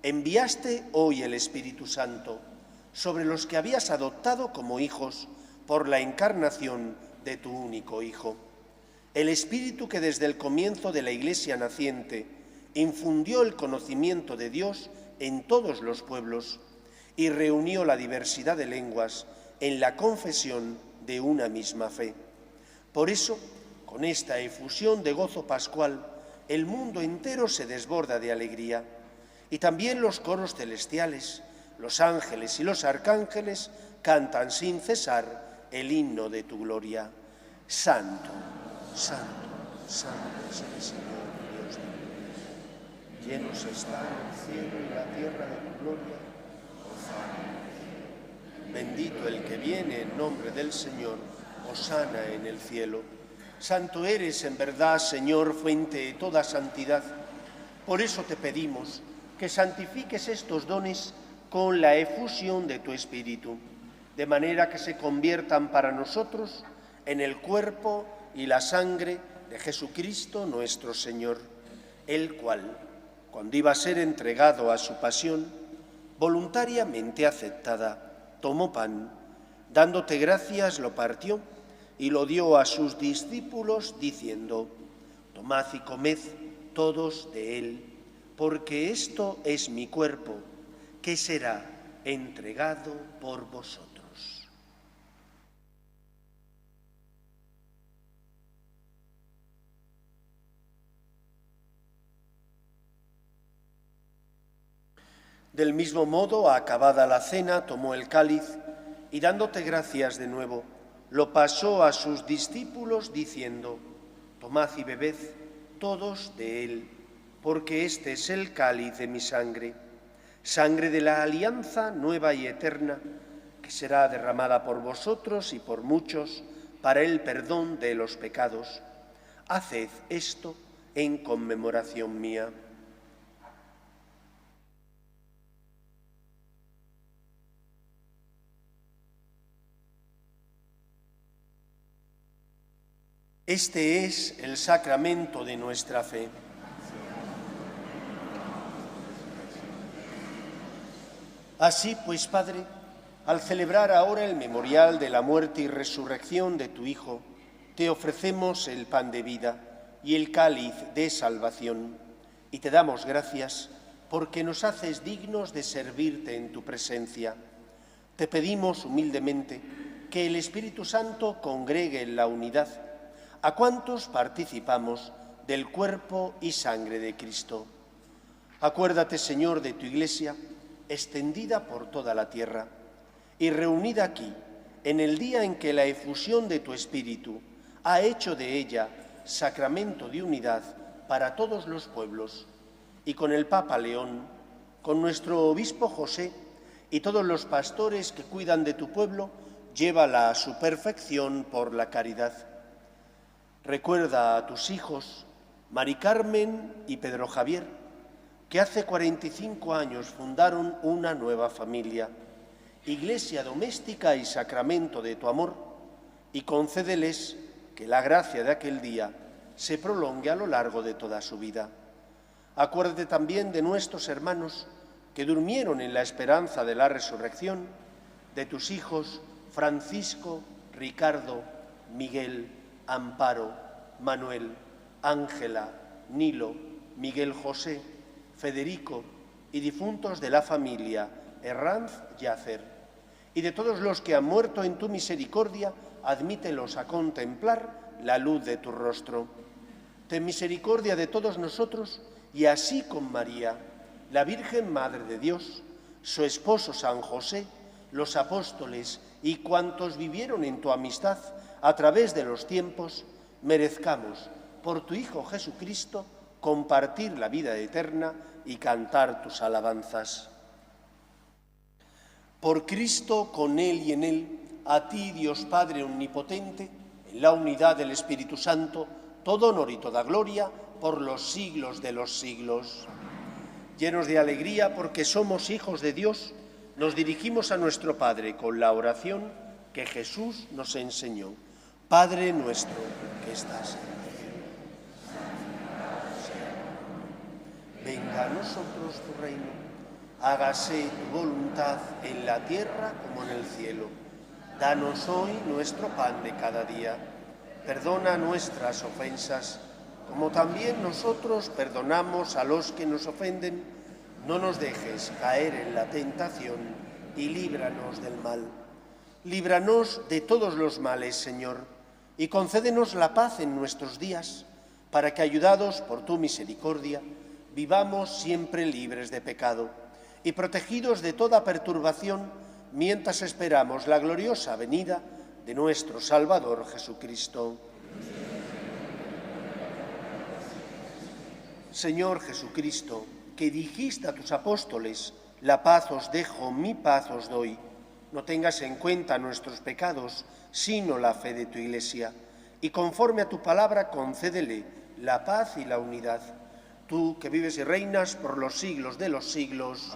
enviaste hoy el Espíritu Santo sobre los que habías adoptado como hijos por la encarnación de tu único Hijo. El Espíritu que desde el comienzo de la Iglesia naciente infundió el conocimiento de Dios en todos los pueblos y reunió la diversidad de lenguas en la confesión de una misma fe. Por eso, con esta efusión de gozo pascual, el mundo entero se desborda de alegría, y también los coros celestiales, los ángeles y los arcángeles cantan sin cesar el himno de tu gloria. Santo, santo, santo es el Señor, Dios de los cielos. Llenos están el cielo y la tierra de tu gloria. Bendito el que viene en nombre del Señor, hosana en el cielo. Santo eres en verdad, Señor, fuente de toda santidad. Por eso te pedimos que santifiques estos dones con la efusión de tu Espíritu, de manera que se conviertan para nosotros en el cuerpo y la sangre de Jesucristo nuestro Señor, el cual, cuando iba a ser entregado a su pasión, voluntariamente aceptada, tomó pan, dándote gracias, lo partió y lo dio a sus discípulos, diciendo: tomad y comed todos de él, porque esto es mi cuerpo, que será entregado por vosotros. Del mismo modo, acabada la cena, tomó el cáliz y dándote gracias de nuevo, lo pasó a sus discípulos diciendo: tomad y bebed todos de él, porque este es el cáliz de mi sangre, sangre de la alianza nueva y eterna, que será derramada por vosotros y por muchos para el perdón de los pecados. Haced esto en conmemoración mía. Este es el sacramento de nuestra fe. Así pues, Padre, al celebrar ahora el memorial de la muerte y resurrección de tu Hijo, te ofrecemos el pan de vida y el cáliz de salvación, y te damos gracias porque nos haces dignos de servirte en tu presencia. Te pedimos humildemente que el Espíritu Santo congregue en la unidad a cuantos participamos del cuerpo y sangre de Cristo. Acuérdate, Señor, de tu Iglesia, extendida por toda la tierra y reunida aquí, en el día en que la efusión de tu Espíritu ha hecho de ella sacramento de unidad para todos los pueblos, y con el Papa León, con nuestro obispo José y todos los pastores que cuidan de tu pueblo, llévala a su perfección por la caridad. Recuerda a tus hijos, Mari Carmen y Pedro Javier, que hace 45 años fundaron una nueva familia, iglesia doméstica y sacramento de tu amor, y concédeles que la gracia de aquel día se prolongue a lo largo de toda su vida. Acuérdate también de nuestros hermanos que durmieron en la esperanza de la resurrección, de tus hijos Francisco, Ricardo, Miguel, Amparo, Manuel, Ángela, Nilo, Miguel José, Federico y difuntos de la familia Herranz Yacer, y de todos los que han muerto en tu misericordia, admítelos a contemplar la luz de tu rostro. Ten misericordia de todos nosotros, y así con María, la Virgen Madre de Dios, su esposo San José, los apóstoles y cuantos vivieron en tu amistad a través de los tiempos, merezcamos, por tu Hijo Jesucristo, compartir la vida eterna y cantar tus alabanzas. Por Cristo, con Él y en Él, a ti, Dios Padre Omnipotente, en la unidad del Espíritu Santo, todo honor y toda gloria por los siglos de los siglos. Llenos de alegría porque somos hijos de Dios, nos dirigimos a nuestro Padre con la oración que Jesús nos enseñó. Padre nuestro que estás en el cielo, venga a nosotros tu reino, hágase tu voluntad en la tierra como en el cielo. Danos hoy nuestro pan de cada día. Perdona nuestras ofensas, como también nosotros perdonamos a los que nos ofenden. No nos dejes caer en la tentación y líbranos del mal. Líbranos de todos los males, Señor, y concédenos la paz en nuestros días, para que, ayudados por tu misericordia, vivamos siempre libres de pecado y protegidos de toda perturbación, mientras esperamos la gloriosa venida de nuestro Salvador Jesucristo. Señor Jesucristo, que dijiste a tus apóstoles, la paz os dejo, mi paz os doy, no tengas en cuenta nuestros pecados, sino la fe de tu Iglesia, y conforme a tu palabra concédele la paz y la unidad. Tú que vives y reinas por los siglos de los siglos,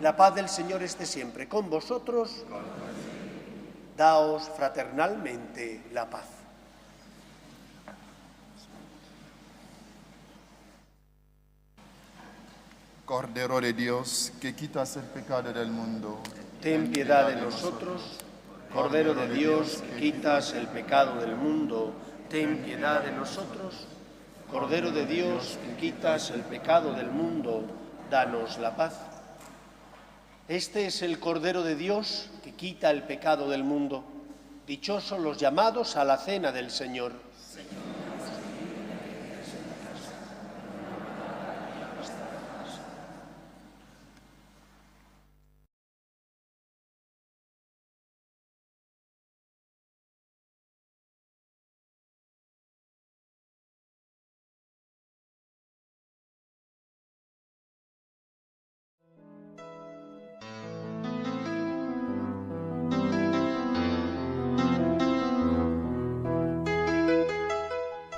la paz del Señor esté siempre con vosotros. Daos fraternalmente la paz. Cordero de Dios, que quitas el pecado del mundo, Ten piedad de nosotros. Cordero de Dios, que quitas el pecado del mundo, ten piedad de nosotros. Cordero de Dios, que quitas el pecado del mundo, danos la paz. Este es el Cordero de Dios que quita el pecado del mundo. Dichosos los llamados a la cena del Señor.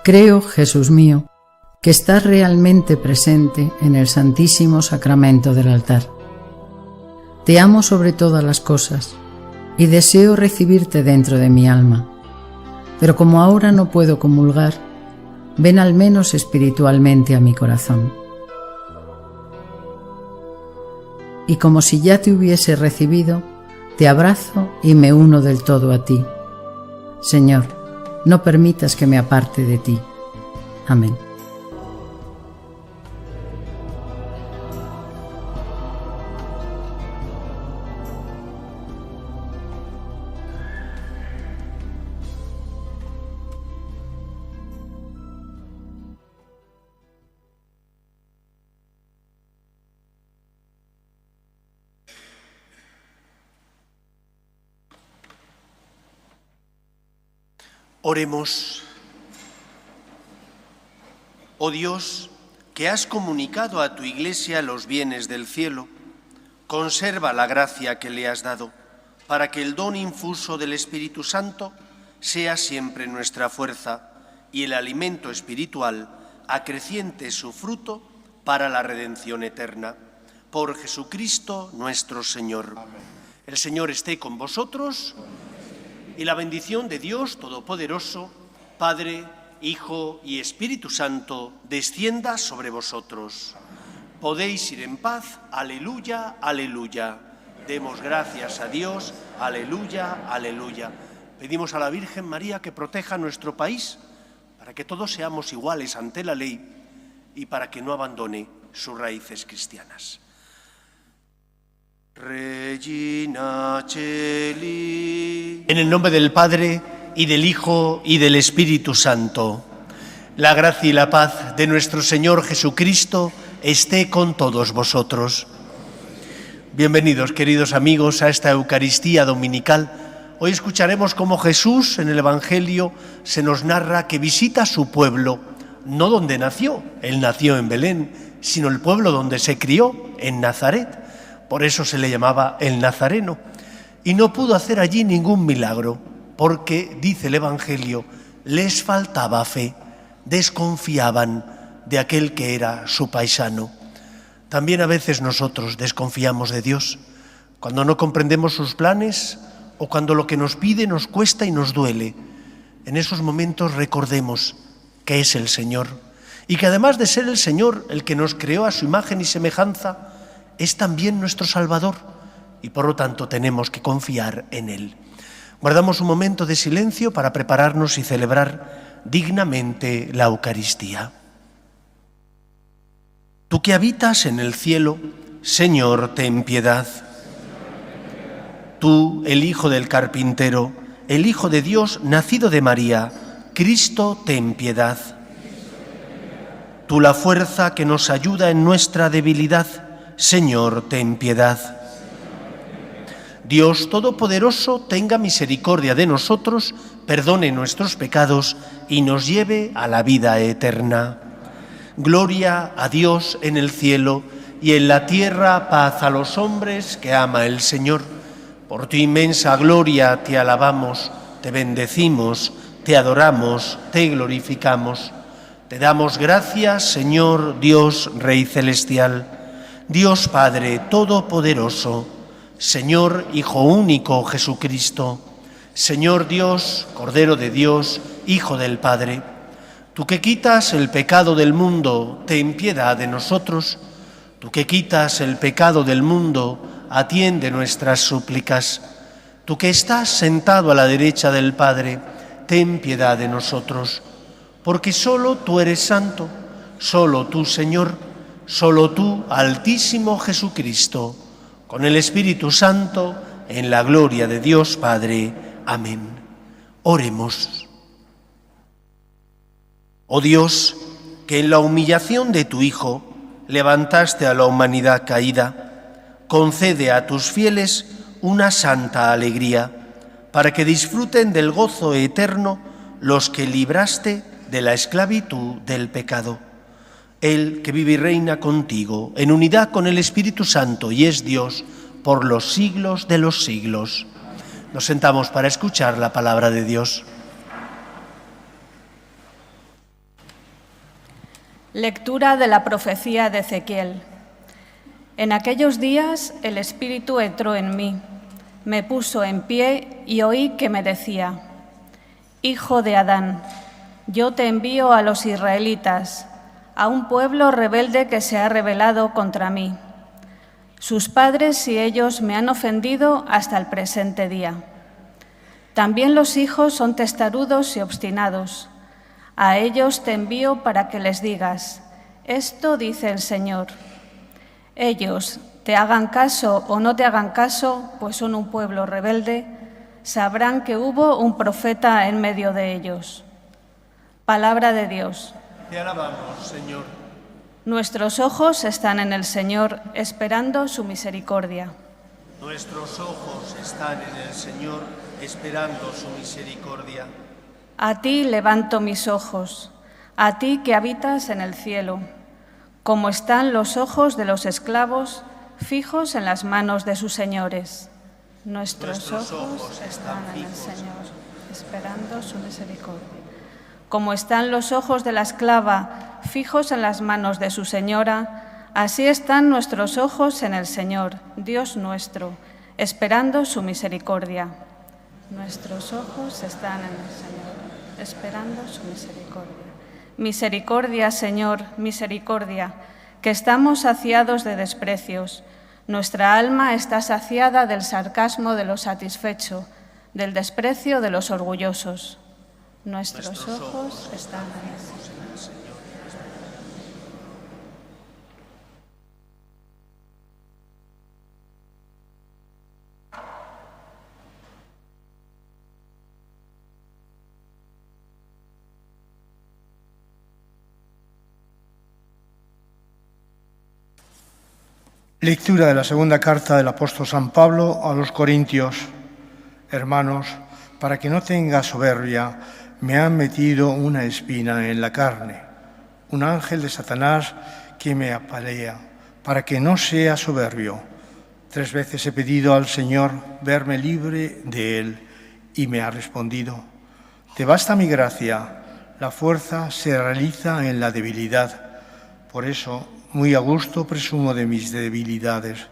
Creo, Jesús mío, que estás realmente presente en el Santísimo Sacramento del altar. Te amo sobre todas las cosas y deseo recibirte dentro de mi alma. Pero como ahora no puedo comulgar, ven al menos espiritualmente a mi corazón. Y como si ya te hubiese recibido, te abrazo y me uno del todo a ti. Señor, no permitas que me aparte de ti. Amén. Oremos. Oh Dios, que has comunicado a tu Iglesia los bienes del cielo, conserva la gracia que le has dado, para que el don infuso del Espíritu Santo sea siempre nuestra fuerza y el alimento espiritual acreciente su fruto para la redención eterna. Por Jesucristo nuestro Señor. Amén. El Señor esté con vosotros. Y la bendición de Dios Todopoderoso, Padre, Hijo y Espíritu Santo, descienda sobre vosotros. Podéis ir en paz. Aleluya, aleluya. Demos gracias a Dios. Aleluya, aleluya. Pedimos a la Virgen María que proteja nuestro país para que todos seamos iguales ante la ley y para que no abandone sus raíces cristianas. Regina Celi. En el nombre del Padre, y del Hijo, y del Espíritu Santo, la gracia y la paz de nuestro Señor Jesucristo esté con todos vosotros. Bienvenidos, queridos amigos, a esta Eucaristía dominical. Hoy escucharemos cómo Jesús, en el Evangelio, se nos narra que visita su pueblo, no donde nació, él nació en Belén, sino el pueblo donde se crió, en Nazaret. Por eso se le llamaba el Nazareno. Y no pudo hacer allí ningún milagro, porque dice el Evangelio les faltaba fe, desconfiaban de aquel que era su paisano. También a veces nosotros desconfiamos de Dios, cuando no comprendemos sus planes o cuando lo que nos pide nos cuesta y nos duele. En esos momentos recordemos que es el Señor y que además de ser el Señor el que nos creó a su imagen y semejanza, es también nuestro Salvador y por lo tanto tenemos que confiar en Él. Guardamos un momento de silencio para prepararnos y celebrar dignamente la Eucaristía. Tú que habitas en el cielo, Señor, ten piedad. Tú, el Hijo del carpintero, el Hijo de Dios, nacido de María, Cristo, ten piedad. Tú, la fuerza que nos ayuda en nuestra debilidad, Señor, ten piedad. Dios Todopoderoso, tenga misericordia de nosotros, perdone nuestros pecados y nos lleve a la vida eterna. Gloria a Dios en el cielo y en la tierra paz a los hombres que ama el Señor. Por tu inmensa gloria te alabamos, te bendecimos, te adoramos, te glorificamos. Te damos gracias, Señor Dios, Rey celestial, Dios Padre Todopoderoso, Señor Hijo único Jesucristo, Señor Dios, Cordero de Dios, Hijo del Padre. Tú que quitas el pecado del mundo, ten piedad de nosotros. Tú que quitas el pecado del mundo, atiende nuestras súplicas. Tú que estás sentado a la derecha del Padre, ten piedad de nosotros. Porque solo tú eres santo, solo tú, Señor, solo tú, Altísimo Jesucristo, con el Espíritu Santo, en la gloria de Dios Padre. Amén. Oremos. Oh Dios, que en la humillación de tu Hijo levantaste a la humanidad caída, concede a tus fieles una santa alegría, para que disfruten del gozo eterno los que libraste de la esclavitud del pecado. Él que vive y reina contigo, en unidad con el Espíritu Santo, y es Dios por los siglos de los siglos. Nos sentamos para escuchar la palabra de Dios. Lectura de la profecía de Ezequiel. En aquellos días el Espíritu entró en mí, me puso en pie y oí que me decía: Hijo de Adán, yo te envío a los israelitas, a un pueblo rebelde que se ha rebelado contra mí. Sus padres y ellos me han ofendido hasta el presente día. También los hijos son testarudos y obstinados. A ellos te envío para que les digas: esto dice el Señor. Ellos, te hagan caso o no te hagan caso, pues son un pueblo rebelde, sabrán que hubo un profeta en medio de ellos. Palabra de Dios. Te alabamos, Señor. Nuestros ojos están en el Señor, esperando su misericordia. Nuestros ojos están en el Señor, esperando su misericordia. A ti levanto mis ojos, a ti que habitas en el cielo, como están los ojos de los esclavos fijos en las manos de sus señores. Nuestros ojos están en el Señor, esperando su misericordia. Como están los ojos de la esclava fijos en las manos de su señora, así están nuestros ojos en el Señor, Dios nuestro, esperando su misericordia. Nuestros ojos están en el Señor, esperando su misericordia. Misericordia, Señor, misericordia, que estamos saciados de desprecios. Nuestra alma está saciada del sarcasmo de los satisfechos, del desprecio de los orgullosos. Nuestros ojos están en el Señor. Lectura de la segunda carta del apóstol San Pablo a los Corintios. Hermanos, para que no tenga soberbia, me han metido una espina en la carne, un ángel de Satanás que me apalea, para que no sea soberbio. 3 veces he pedido al Señor verme libre de él, y me ha respondido: Te basta mi gracia, la fuerza se realiza en la debilidad. Por eso, muy a gusto presumo de mis debilidades,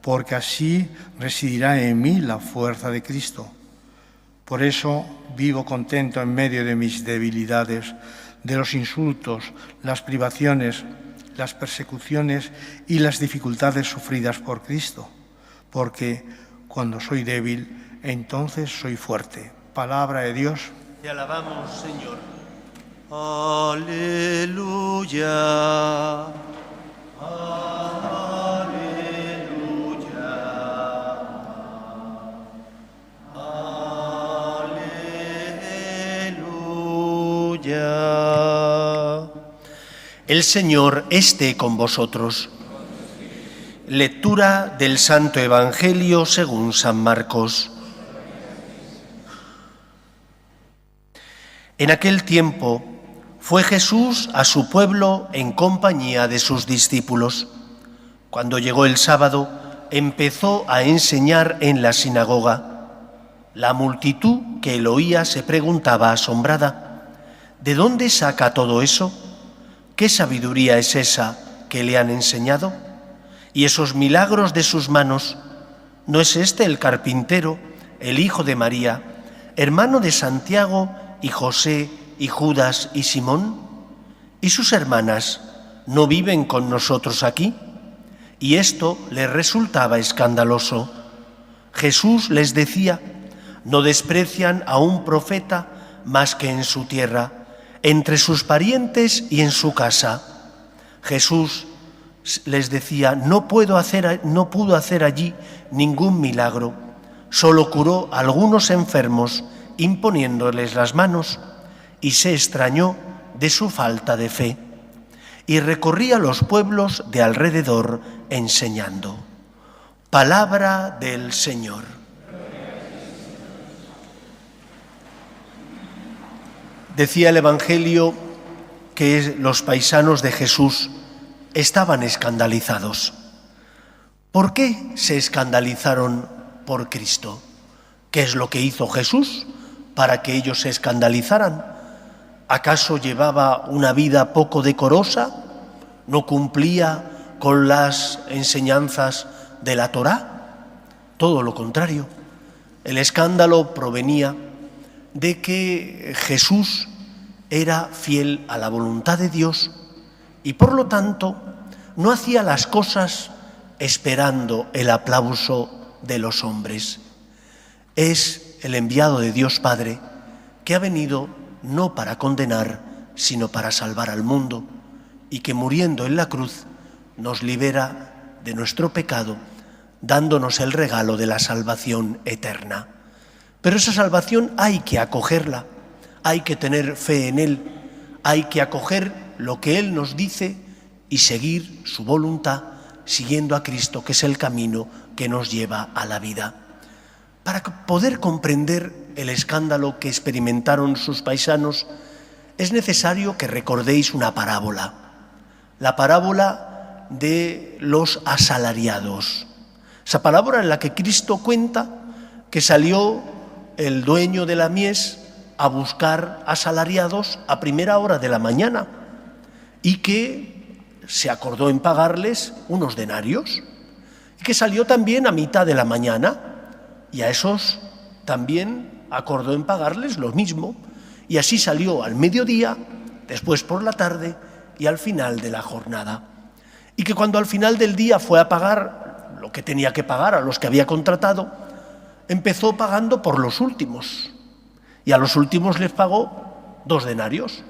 porque así residirá en mí la fuerza de Cristo. Por eso vivo contento en medio de mis debilidades, de los insultos, las privaciones, las persecuciones y las dificultades sufridas por Cristo, porque cuando soy débil, entonces soy fuerte. Palabra de Dios. Te alabamos, Señor. Aleluya. El Señor esté con vosotros. Lectura del Santo Evangelio según San Marcos. En aquel tiempo fue Jesús a su pueblo en compañía de sus discípulos. Cuando llegó el sábado, empezó a enseñar en la sinagoga. La multitud que lo oía se preguntaba asombrada: ¿de dónde saca todo eso? ¿Qué sabiduría es esa que le han enseñado? ¿Y esos milagros de sus manos? ¿No es este el carpintero, el hijo de María, hermano de Santiago y José y Judas y Simón? ¿Y sus hermanas no viven con nosotros aquí? Y esto les resultaba escandaloso. Jesús les decía: no desprecian a un profeta más que en su tierra, entre sus parientes y en su casa. Jesús les decía: no pudo hacer allí ningún milagro, solo curó a algunos enfermos imponiéndoles las manos, y se extrañó de su falta de fe. Y recorría los pueblos de alrededor enseñando. Palabra del Señor. Decía el Evangelio que los paisanos de Jesús estaban escandalizados. ¿Por qué se escandalizaron por Cristo? ¿Qué es lo que hizo Jesús para que ellos se escandalizaran? ¿Acaso llevaba una vida poco decorosa? ¿No cumplía con las enseñanzas de la Torá? Todo lo contrario. El escándalo provenía de que Jesús era fiel a la voluntad de Dios y por lo tanto no hacía las cosas esperando el aplauso de los hombres. Es el enviado de Dios Padre que ha venido no para condenar, sino para salvar al mundo, y que muriendo en la cruz nos libera de nuestro pecado, dándonos el regalo de la salvación eterna. Pero esa salvación hay que acogerla, hay que tener fe en Él, hay que acoger lo que Él nos dice y seguir su voluntad, siguiendo a Cristo, que es el camino que nos lleva a la vida. Para poder comprender el escándalo que experimentaron sus paisanos, es necesario que recordéis una parábola, la parábola de los asalariados. Esa parábola en la que Cristo cuenta que salió el dueño de la mies a buscar asalariados a primera hora de la mañana y que se acordó en pagarles unos denarios, y que salió también a mitad de la mañana y a esos también acordó en pagarles lo mismo, y así salió al mediodía, después por la tarde y al final de la jornada. Y que cuando al final del día fue a pagar lo que tenía que pagar a los que había contratado, empezó pagando por los últimos, y a los últimos les pagó 2 denarios.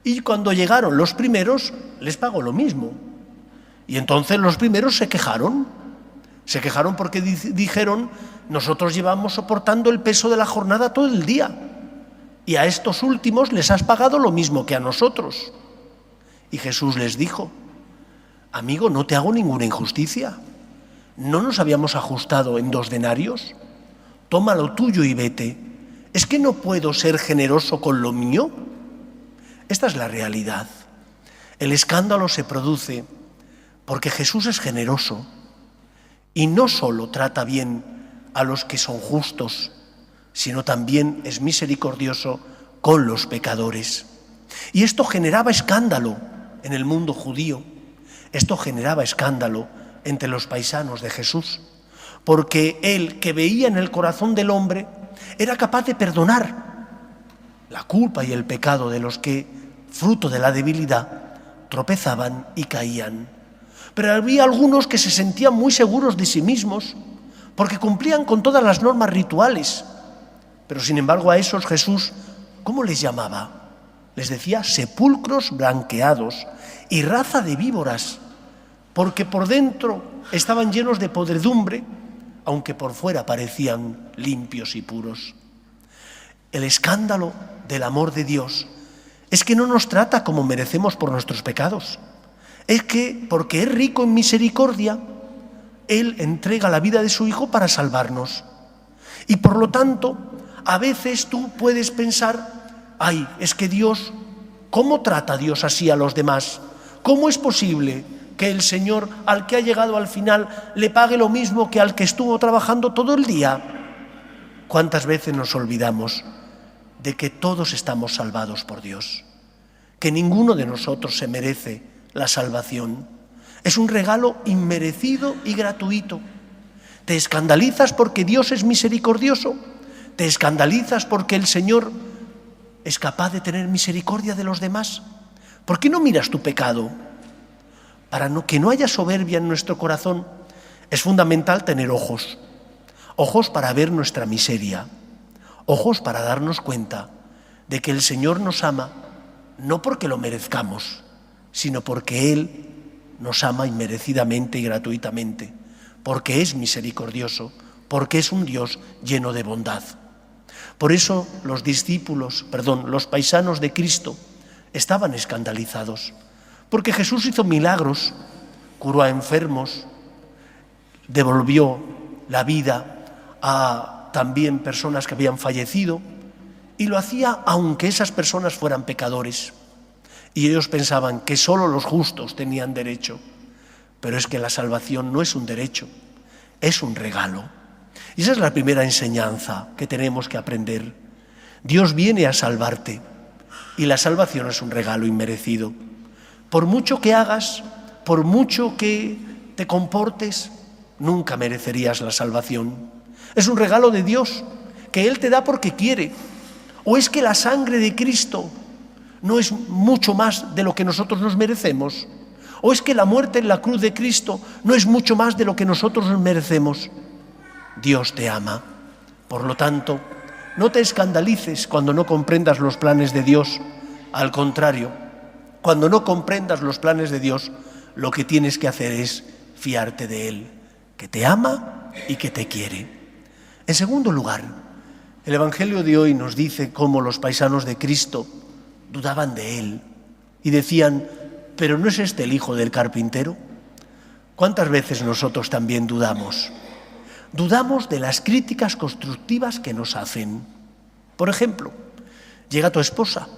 Y cuando llegaron los primeros, les pagó lo mismo. Y entonces los primeros se quejaron porque dijeron: nosotros llevamos soportando el peso de la jornada todo el día, y a estos últimos les has pagado lo mismo que a nosotros. Y Jesús les dijo: amigo, no te hago ninguna injusticia. ¿No nos habíamos ajustado en 2 denarios? Toma lo tuyo y vete. ¿Es que no puedo ser generoso con lo mío? Esta es la realidad. El escándalo se produce porque Jesús es generoso y no solo trata bien a los que son justos, sino también es misericordioso con los pecadores. Y esto generaba escándalo en el mundo judío. Esto generaba escándalo entre los paisanos de Jesús, porque él, que veía en el corazón del hombre, era capaz de perdonar la culpa y el pecado de los que, fruto de la debilidad, tropezaban y caían. Pero había algunos que se sentían muy seguros de sí mismos, porque cumplían con todas las normas rituales. Pero sin embargo a esos Jesús, ¿cómo les llamaba? Les decía sepulcros blanqueados y raza de víboras, porque por dentro estaban llenos de podredumbre, aunque por fuera parecían limpios y puros. El escándalo del amor de Dios es que no nos trata como merecemos por nuestros pecados. Es que, porque es rico en misericordia, Él entrega la vida de su Hijo para salvarnos. Y por lo tanto, a veces tú puedes pensar, ay, es que Dios, ¿cómo trata Dios así a los demás? ¿Cómo es posible que el Señor, al que ha llegado al final, le pague lo mismo que al que estuvo trabajando todo el día? ¿Cuántas veces nos olvidamos de que todos estamos salvados por Dios? Que ninguno de nosotros se merece la salvación. Es un regalo inmerecido y gratuito. ¿Te escandalizas porque Dios es misericordioso? ¿Te escandalizas porque el Señor es capaz de tener misericordia de los demás? ¿Por qué no miras tu pecado? Para que no haya soberbia en nuestro corazón, es fundamental tener ojos. Ojos para ver nuestra miseria. Ojos para darnos cuenta de que el Señor nos ama, no porque lo merezcamos, sino porque Él nos ama inmerecidamente y gratuitamente, porque es misericordioso, porque es un Dios lleno de bondad. Por eso los paisanos de Cristo estaban escandalizados, porque Jesús hizo milagros, curó a enfermos, devolvió la vida a también personas que habían fallecido, y lo hacía aunque esas personas fueran pecadores. Y ellos pensaban que solo los justos tenían derecho. Pero es que la salvación no es un derecho, es un regalo. Y esa es la primera enseñanza que tenemos que aprender. Dios viene a salvarte y la salvación es un regalo inmerecido. Por mucho que hagas, por mucho que te comportes, nunca merecerías la salvación. Es un regalo de Dios que Él te da porque quiere. ¿O es que la sangre de Cristo no es mucho más de lo que nosotros nos merecemos? ¿O es que la muerte en la cruz de Cristo no es mucho más de lo que nosotros nos merecemos? Dios te ama. Por lo tanto, no te escandalices cuando no comprendas los planes de Dios. Al contrario, cuando no comprendas los planes de Dios, lo que tienes que hacer es fiarte de Él, que te ama y que te quiere. En segundo lugar, el Evangelio de hoy nos dice cómo los paisanos de Cristo dudaban de Él y decían, ¿pero no es este el hijo del carpintero? ¿Cuántas veces nosotros también dudamos? Dudamos de las críticas constructivas que nos hacen. Por ejemplo, llega tu esposa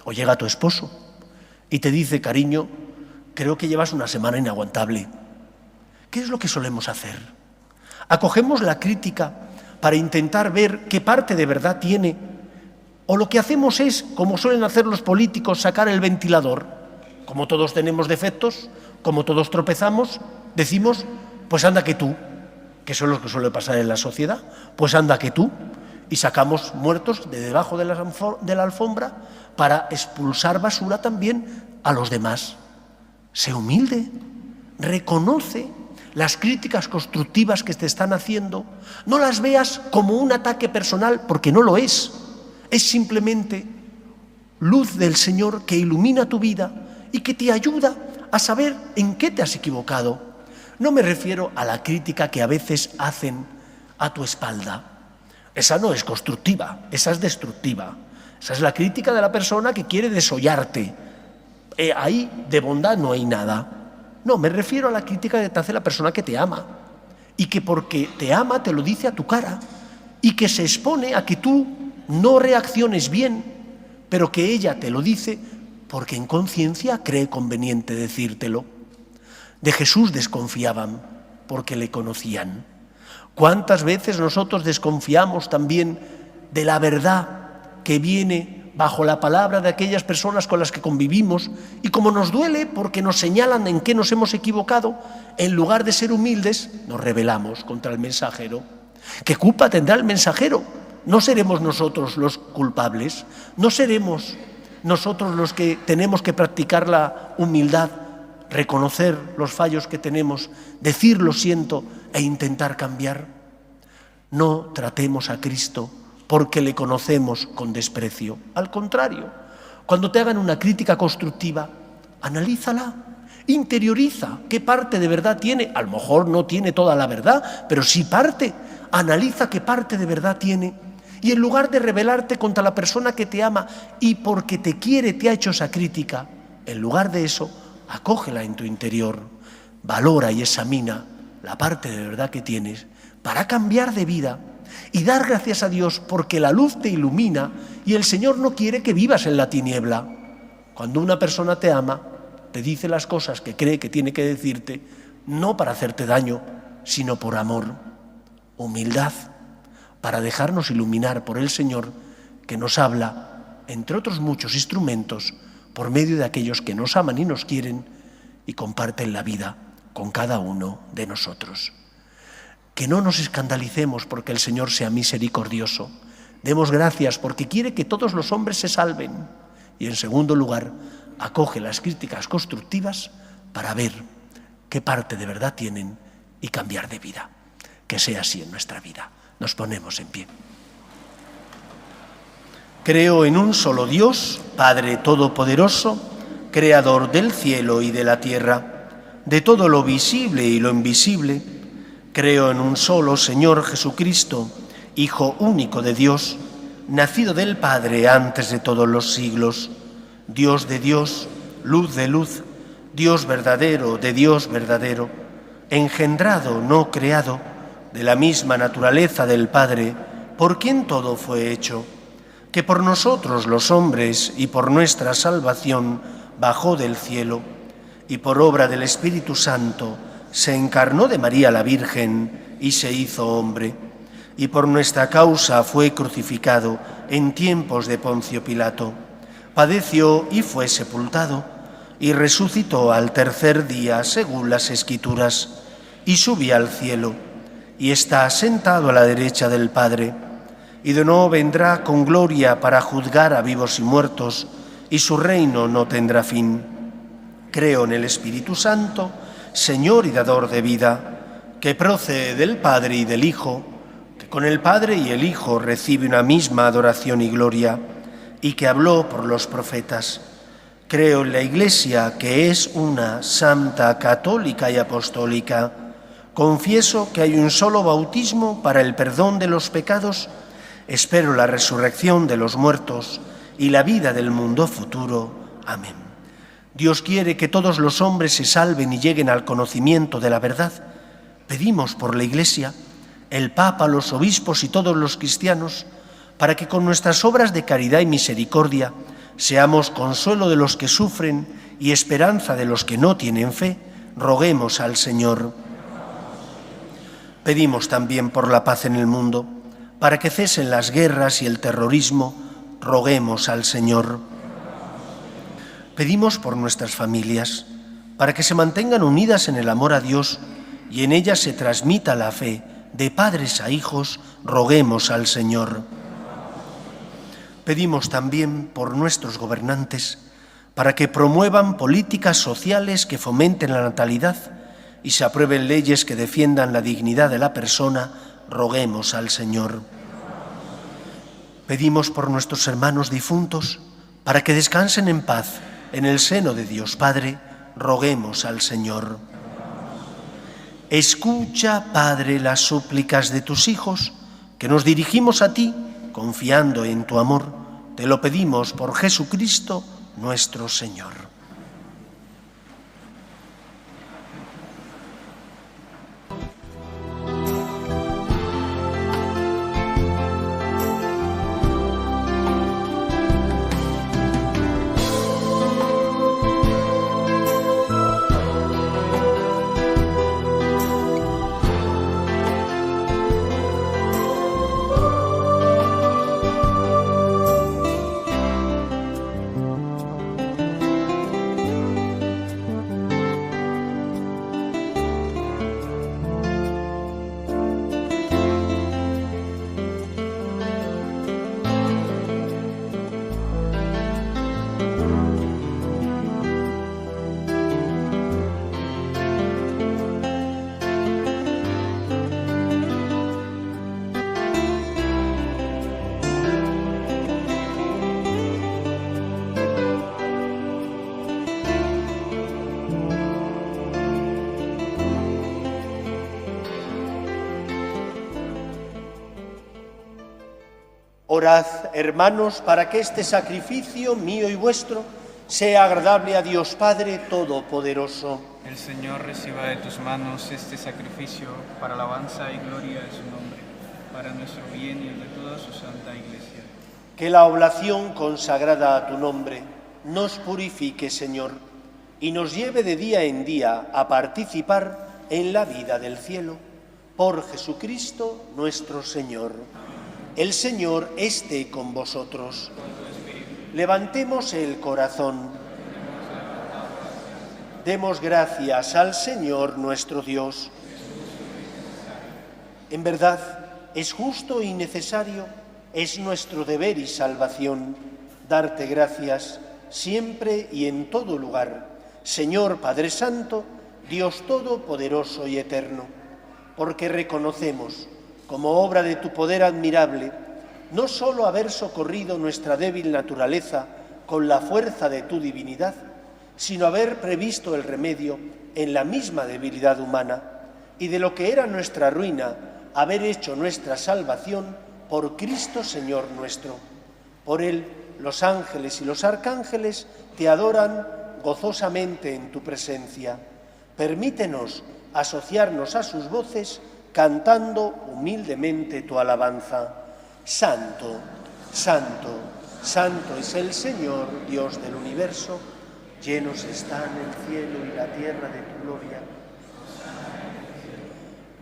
o llega tu esposo y te dice, cariño, creo que llevas una semana inaguantable. ¿Qué es lo que solemos hacer? Acogemos la crítica para intentar ver qué parte de verdad tiene, o lo que hacemos es, como suelen hacer los políticos, sacar el ventilador. Como todos tenemos defectos, como todos tropezamos, decimos, pues anda que tú, que eso es lo que suele pasar en la sociedad, pues anda que tú, y sacamos muertos de debajo de la alfombra para expulsar basura también a los demás. Sé humilde, reconoce las críticas constructivas que te están haciendo, no las veas como un ataque personal, porque no lo es. Es simplemente luz del Señor que ilumina tu vida y que te ayuda a saber en qué te has equivocado. No me refiero a la crítica que a veces hacen a tu espalda. Esa no es constructiva, esa es destructiva. Esa es la crítica de la persona que quiere desollarte. Ahí de bondad no hay nada. No, me refiero a la crítica que te hace la persona que te ama y que porque te ama te lo dice a tu cara y que se expone a que tú no reacciones bien, pero que ella te lo dice porque en conciencia cree conveniente decírtelo. De Jesús desconfiaban porque le conocían. ¿Cuántas veces nosotros desconfiamos también de la verdad que viene bajo la palabra de aquellas personas con las que convivimos, y como nos duele porque nos señalan en qué nos hemos equivocado, en lugar de ser humildes, nos rebelamos contra el mensajero. ¿Qué culpa tendrá el mensajero? No seremos nosotros los culpables, no seremos nosotros los que tenemos que practicar la humildad, reconocer los fallos que tenemos, decir lo siento e intentar cambiar. No tratemos a Cristo porque le conocemos con desprecio. Al contrario, cuando te hagan una crítica constructiva, analízala, interioriza qué parte de verdad tiene. A lo mejor no tiene toda la verdad, pero sí parte. Analiza qué parte de verdad tiene. Y en lugar de rebelarte contra la persona que te ama y porque te quiere te ha hecho esa crítica, en lugar de eso, acógela en tu interior, valora y examina la parte de verdad que tienes para cambiar de vida y dar gracias a Dios porque la luz te ilumina y el Señor no quiere que vivas en la tiniebla. Cuando una persona te ama, te dice las cosas que cree que tiene que decirte, no para hacerte daño, sino por amor. Humildad, para dejarnos iluminar por el Señor que nos habla, entre otros muchos instrumentos, por medio de aquellos que nos aman y nos quieren y comparten la vida con cada uno de nosotros. Que no nos escandalicemos porque el Señor sea misericordioso. Demos gracias porque quiere que todos los hombres se salven. Y en segundo lugar, acoge las críticas constructivas para ver qué parte de verdad tienen y cambiar de vida. Que sea así en nuestra vida. Nos ponemos en pie. Creo en un solo Dios, Padre Todopoderoso, Creador del cielo y de la tierra, de todo lo visible y lo invisible. Creo en un solo Señor Jesucristo, Hijo único de Dios, nacido del Padre antes de todos los siglos, Dios de Dios, luz de luz, Dios verdadero de Dios verdadero, engendrado, no creado, de la misma naturaleza del Padre, por quien todo fue hecho, que por nosotros los hombres y por nuestra salvación bajó del cielo, y por obra del Espíritu Santo se encarnó de María la Virgen y se hizo hombre, y por nuestra causa fue crucificado en tiempos de Poncio Pilato, padeció y fue sepultado, y resucitó al tercer día según las Escrituras, y subió al cielo, y está sentado a la derecha del Padre, y de nuevo vendrá con gloria para juzgar a vivos y muertos, y su reino no tendrá fin. Creo en el Espíritu Santo, Señor y dador de vida, que procede del Padre y del Hijo, que con el Padre y el Hijo recibe una misma adoración y gloria, y que habló por los profetas. Creo en la Iglesia, que es una, santa, católica y apostólica. Confieso que hay un solo bautismo para el perdón de los pecados. Espero la resurrección de los muertos y la vida del mundo futuro. Amén. Dios quiere que todos los hombres se salven y lleguen al conocimiento de la verdad. Pedimos por la Iglesia, el Papa, los obispos y todos los cristianos, para que con nuestras obras de caridad y misericordia seamos consuelo de los que sufren y esperanza de los que no tienen fe. Roguemos al Señor. Pedimos también por la paz en el mundo, para que cesen las guerras y el terrorismo. Roguemos al Señor. Pedimos por nuestras familias, para que se mantengan unidas en el amor a Dios y en ellas se transmita la fe de padres a hijos. Roguemos al Señor. Pedimos también por nuestros gobernantes, para que promuevan políticas sociales que fomenten la natalidad y se aprueben leyes que defiendan la dignidad de la persona. Roguemos al Señor. Pedimos por nuestros hermanos difuntos, para que descansen en paz en el seno de Dios Padre. Roguemos al Señor. Escucha, Padre, las súplicas de tus hijos, que nos dirigimos a ti, confiando en tu amor. Te lo pedimos por Jesucristo, nuestro Señor. Orad, hermanos, para que este sacrificio mío y vuestro sea agradable a Dios Padre Todopoderoso. El Señor reciba de tus manos este sacrificio para alabanza y gloria de su nombre, para nuestro bien y el de toda su santa Iglesia. Que la oblación consagrada a tu nombre nos purifique, Señor, y nos lleve de día en día a participar en la vida del cielo. Por Jesucristo nuestro Señor. El Señor esté con vosotros. Levantemos el corazón. Demos gracias al Señor nuestro Dios. En verdad, es justo y necesario, es nuestro deber y salvación, darte gracias siempre y en todo lugar, Señor Padre Santo, Dios Todopoderoso y Eterno, porque reconocemos, como obra de tu poder admirable, no solo haber socorrido nuestra débil naturaleza con la fuerza de tu divinidad, sino haber previsto el remedio en la misma debilidad humana, y de lo que era nuestra ruina, haber hecho nuestra salvación por Cristo Señor nuestro. Por Él, los ángeles y los arcángeles te adoran gozosamente en tu presencia. Permítenos asociarnos a sus voces cantando humildemente tu alabanza. Santo, santo, santo es el Señor, Dios del universo. Llenos están el cielo y la tierra de tu gloria.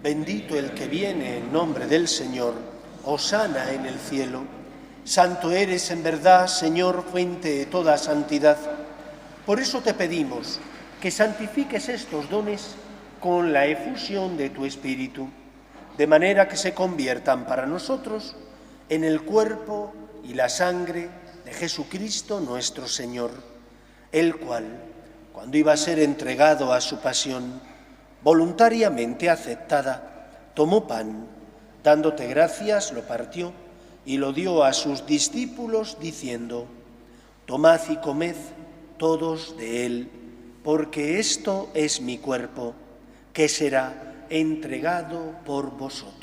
Bendito el que viene en nombre del Señor, hosana en el cielo. Santo eres en verdad, Señor, fuente de toda santidad. Por eso te pedimos que santifiques estos dones con la efusión de tu Espíritu, de manera que se conviertan para nosotros en el cuerpo y la sangre de Jesucristo nuestro Señor, el cual, cuando iba a ser entregado a su pasión, voluntariamente aceptada, tomó pan, dándote gracias, lo partió y lo dio a sus discípulos, diciendo: tomad y comed todos de él, porque esto es mi cuerpo, que será entregado por vosotros.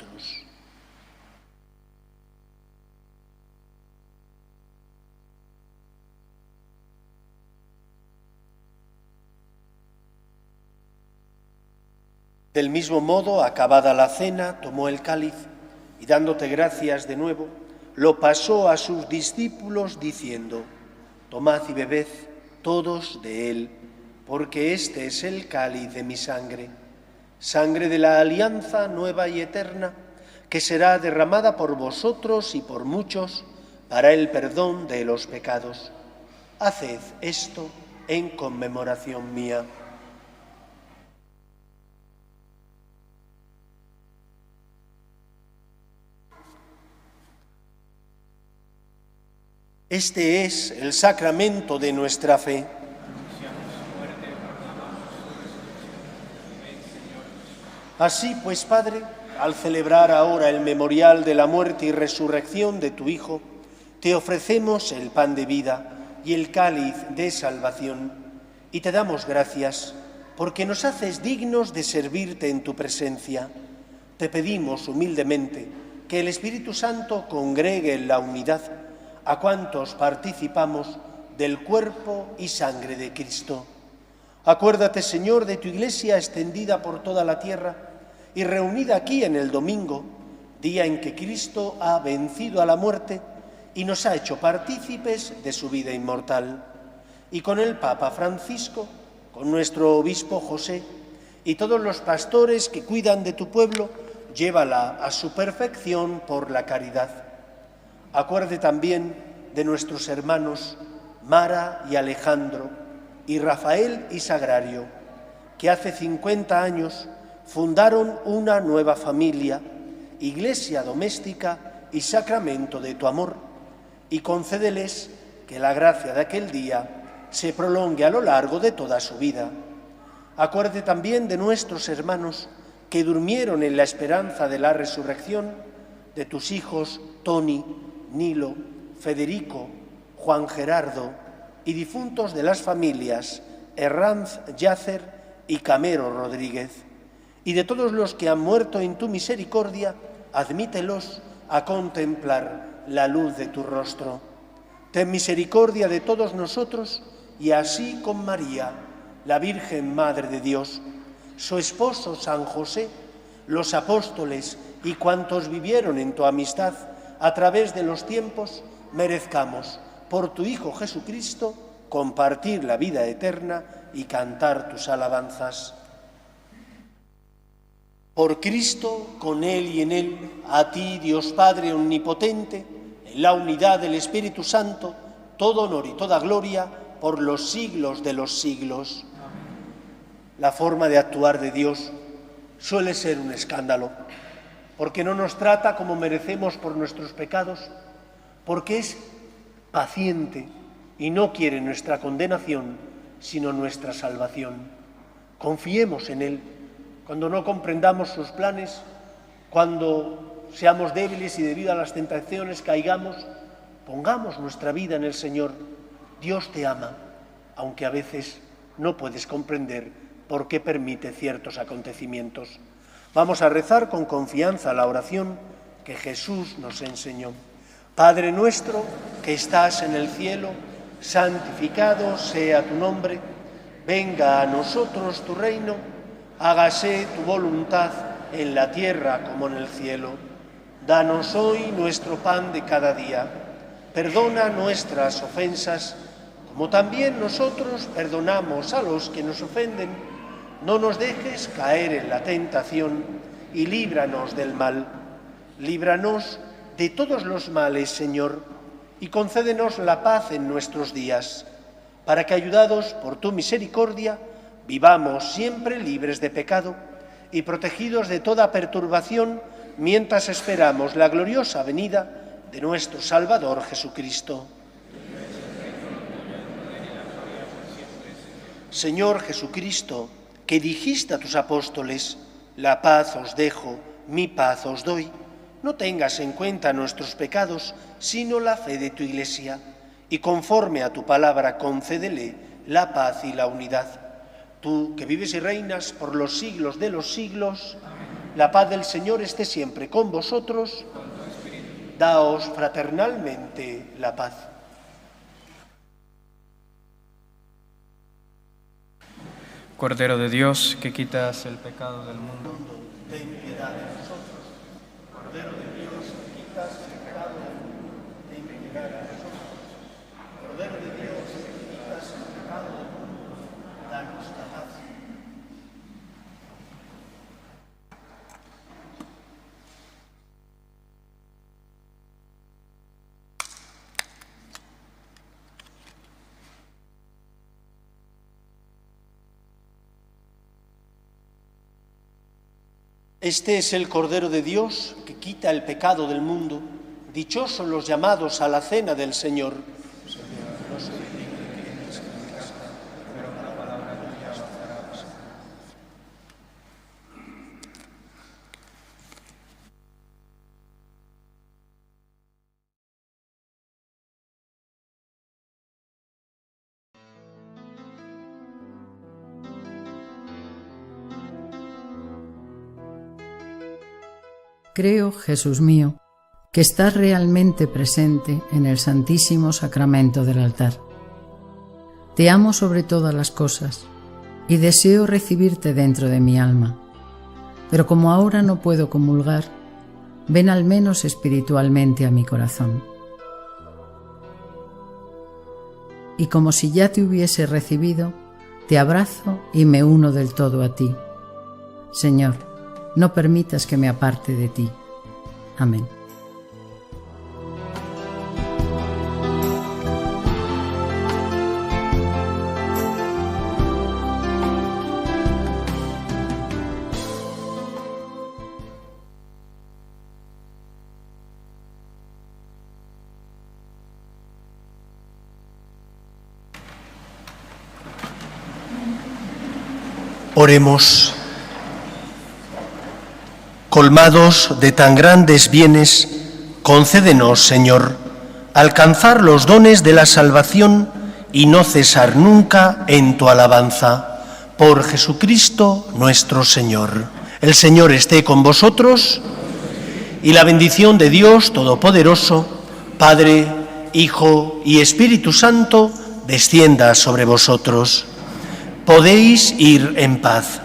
Del mismo modo, acabada la cena, tomó el cáliz y, dándote gracias de nuevo, lo pasó a sus discípulos, diciendo: tomad y bebed todos de él, porque este es el cáliz de mi sangre, sangre de la alianza nueva y eterna, que será derramada por vosotros y por muchos para el perdón de los pecados. Haced esto en conmemoración mía. Este es el sacramento de nuestra fe. Así pues, Padre, al celebrar ahora el memorial de la muerte y resurrección de tu Hijo, te ofrecemos el pan de vida y el cáliz de salvación, y te damos gracias porque nos haces dignos de servirte en tu presencia. Te pedimos humildemente que el Espíritu Santo congregue en la unidad a cuantos participamos del cuerpo y sangre de Cristo. Acuérdate, Señor, de tu Iglesia extendida por toda la tierra y reunida aquí en el domingo, día en que Cristo ha vencido a la muerte y nos ha hecho partícipes de su vida inmortal. Y con el Papa Francisco, con nuestro obispo José y todos los pastores que cuidan de tu pueblo, llévala a su perfección por la caridad. Acuerde también de nuestros hermanos Mara y Alejandro, y Rafael y Sagrario, que hace 50 años fundaron una nueva familia, iglesia doméstica y sacramento de tu amor, y concédeles que la gracia de aquel día se prolongue a lo largo de toda su vida. Acuerde también de nuestros hermanos que durmieron en la esperanza de la resurrección, de tus hijos Toni, Nilo, Federico, Juan Gerardo y difuntos de las familias Herranz Yacer y Camero Rodríguez, y de todos los que han muerto en tu misericordia, admítelos a contemplar la luz de tu rostro. Ten misericordia de todos nosotros y así con María, la Virgen Madre de Dios, su esposo San José, los apóstoles y cuantos vivieron en tu amistad a través de los tiempos, merezcamos, por tu Hijo Jesucristo, compartir la vida eterna y cantar tus alabanzas. Por Cristo, con Él y en Él, a ti, Dios Padre Omnipotente, en la unidad del Espíritu Santo, todo honor y toda gloria por los siglos de los siglos. La forma de actuar de Dios suele ser un escándalo, porque no nos trata como merecemos por nuestros pecados, porque es paciente y no quiere nuestra condenación, sino nuestra salvación. Confiemos en Él. Cuando no comprendamos sus planes, cuando seamos débiles y debido a las tentaciones caigamos, pongamos nuestra vida en el Señor. Dios te ama, aunque a veces no puedes comprender por qué permite ciertos acontecimientos. Vamos a rezar con confianza la oración que Jesús nos enseñó. Padre nuestro que estás en el cielo, santificado sea tu nombre, venga a nosotros tu reino, hágase tu voluntad en la tierra como en el cielo. Danos hoy nuestro pan de cada día. Perdona nuestras ofensas, como también nosotros perdonamos a los que nos ofenden. No nos dejes caer en la tentación y líbranos del mal. Líbranos de todos los males, Señor, y concédenos la paz en nuestros días, para que, ayudados por tu misericordia, vivamos siempre libres de pecado y protegidos de toda perturbación, mientras esperamos la gloriosa venida de nuestro Salvador Jesucristo. Señor Jesucristo, que dijiste a tus apóstoles, la paz os dejo, mi paz os doy, no tengas en cuenta nuestros pecados, sino la fe de tu Iglesia, y conforme a tu palabra concédele la paz y la unidad. Tú, que vives y reinas por los siglos de los siglos, la paz del Señor esté siempre con vosotros. Daos fraternalmente la paz. Cordero de Dios, que quitas el pecado del mundo, Ten piedad de nosotros. Cordero de Dios, que quitas el pecado del mundo, ten piedad de nosotros. Cordero de Dios, que quitas el pecado del mundo, danos la paz. Este es el Cordero de Dios que quita el pecado del mundo. Dichosos los llamados a la cena del Señor. No soy digno de que entres en mi casa, pero una palabra tuya bastará. Creo, Jesús mío, que estás realmente presente en el Santísimo Sacramento del altar. Te amo sobre todas las cosas y deseo recibirte dentro de mi alma, pero como ahora no puedo comulgar, ven al menos espiritualmente a mi corazón. Y como si ya te hubiese recibido, te abrazo y me uno del todo a ti. Señor, no permitas que me aparte de ti. Amén. Oremos. Colmados de tan grandes bienes, concédenos, Señor, alcanzar los dones de la salvación y no cesar nunca en tu alabanza. Por Jesucristo nuestro Señor. El Señor esté con vosotros y la bendición de Dios Todopoderoso, Padre, Hijo y Espíritu Santo, descienda sobre vosotros. Podéis ir en paz.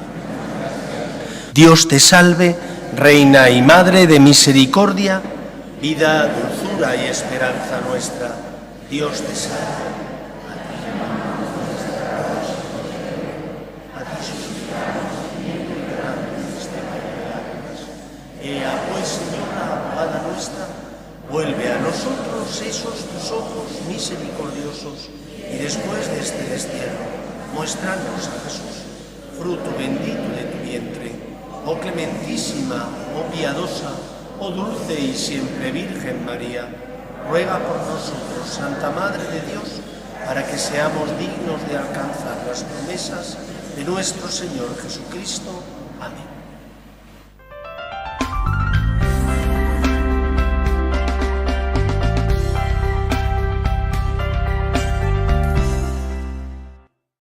Dios te salve, Reina y Madre de misericordia, vida, dulzura y esperanza nuestra. Dios te salve. Ea pues, Señora, abogada nuestra, vuelve a nosotros esos tus ojos misericordiosos y después de este destierro, muéstranos a Jesús, fruto bendito de tu vientre. Oh clementísima, oh piadosa, oh dulce y siempre Virgen María, ruega por nosotros, Santa Madre de Dios, para que seamos dignos de alcanzar las promesas de nuestro Señor Jesucristo. Amén.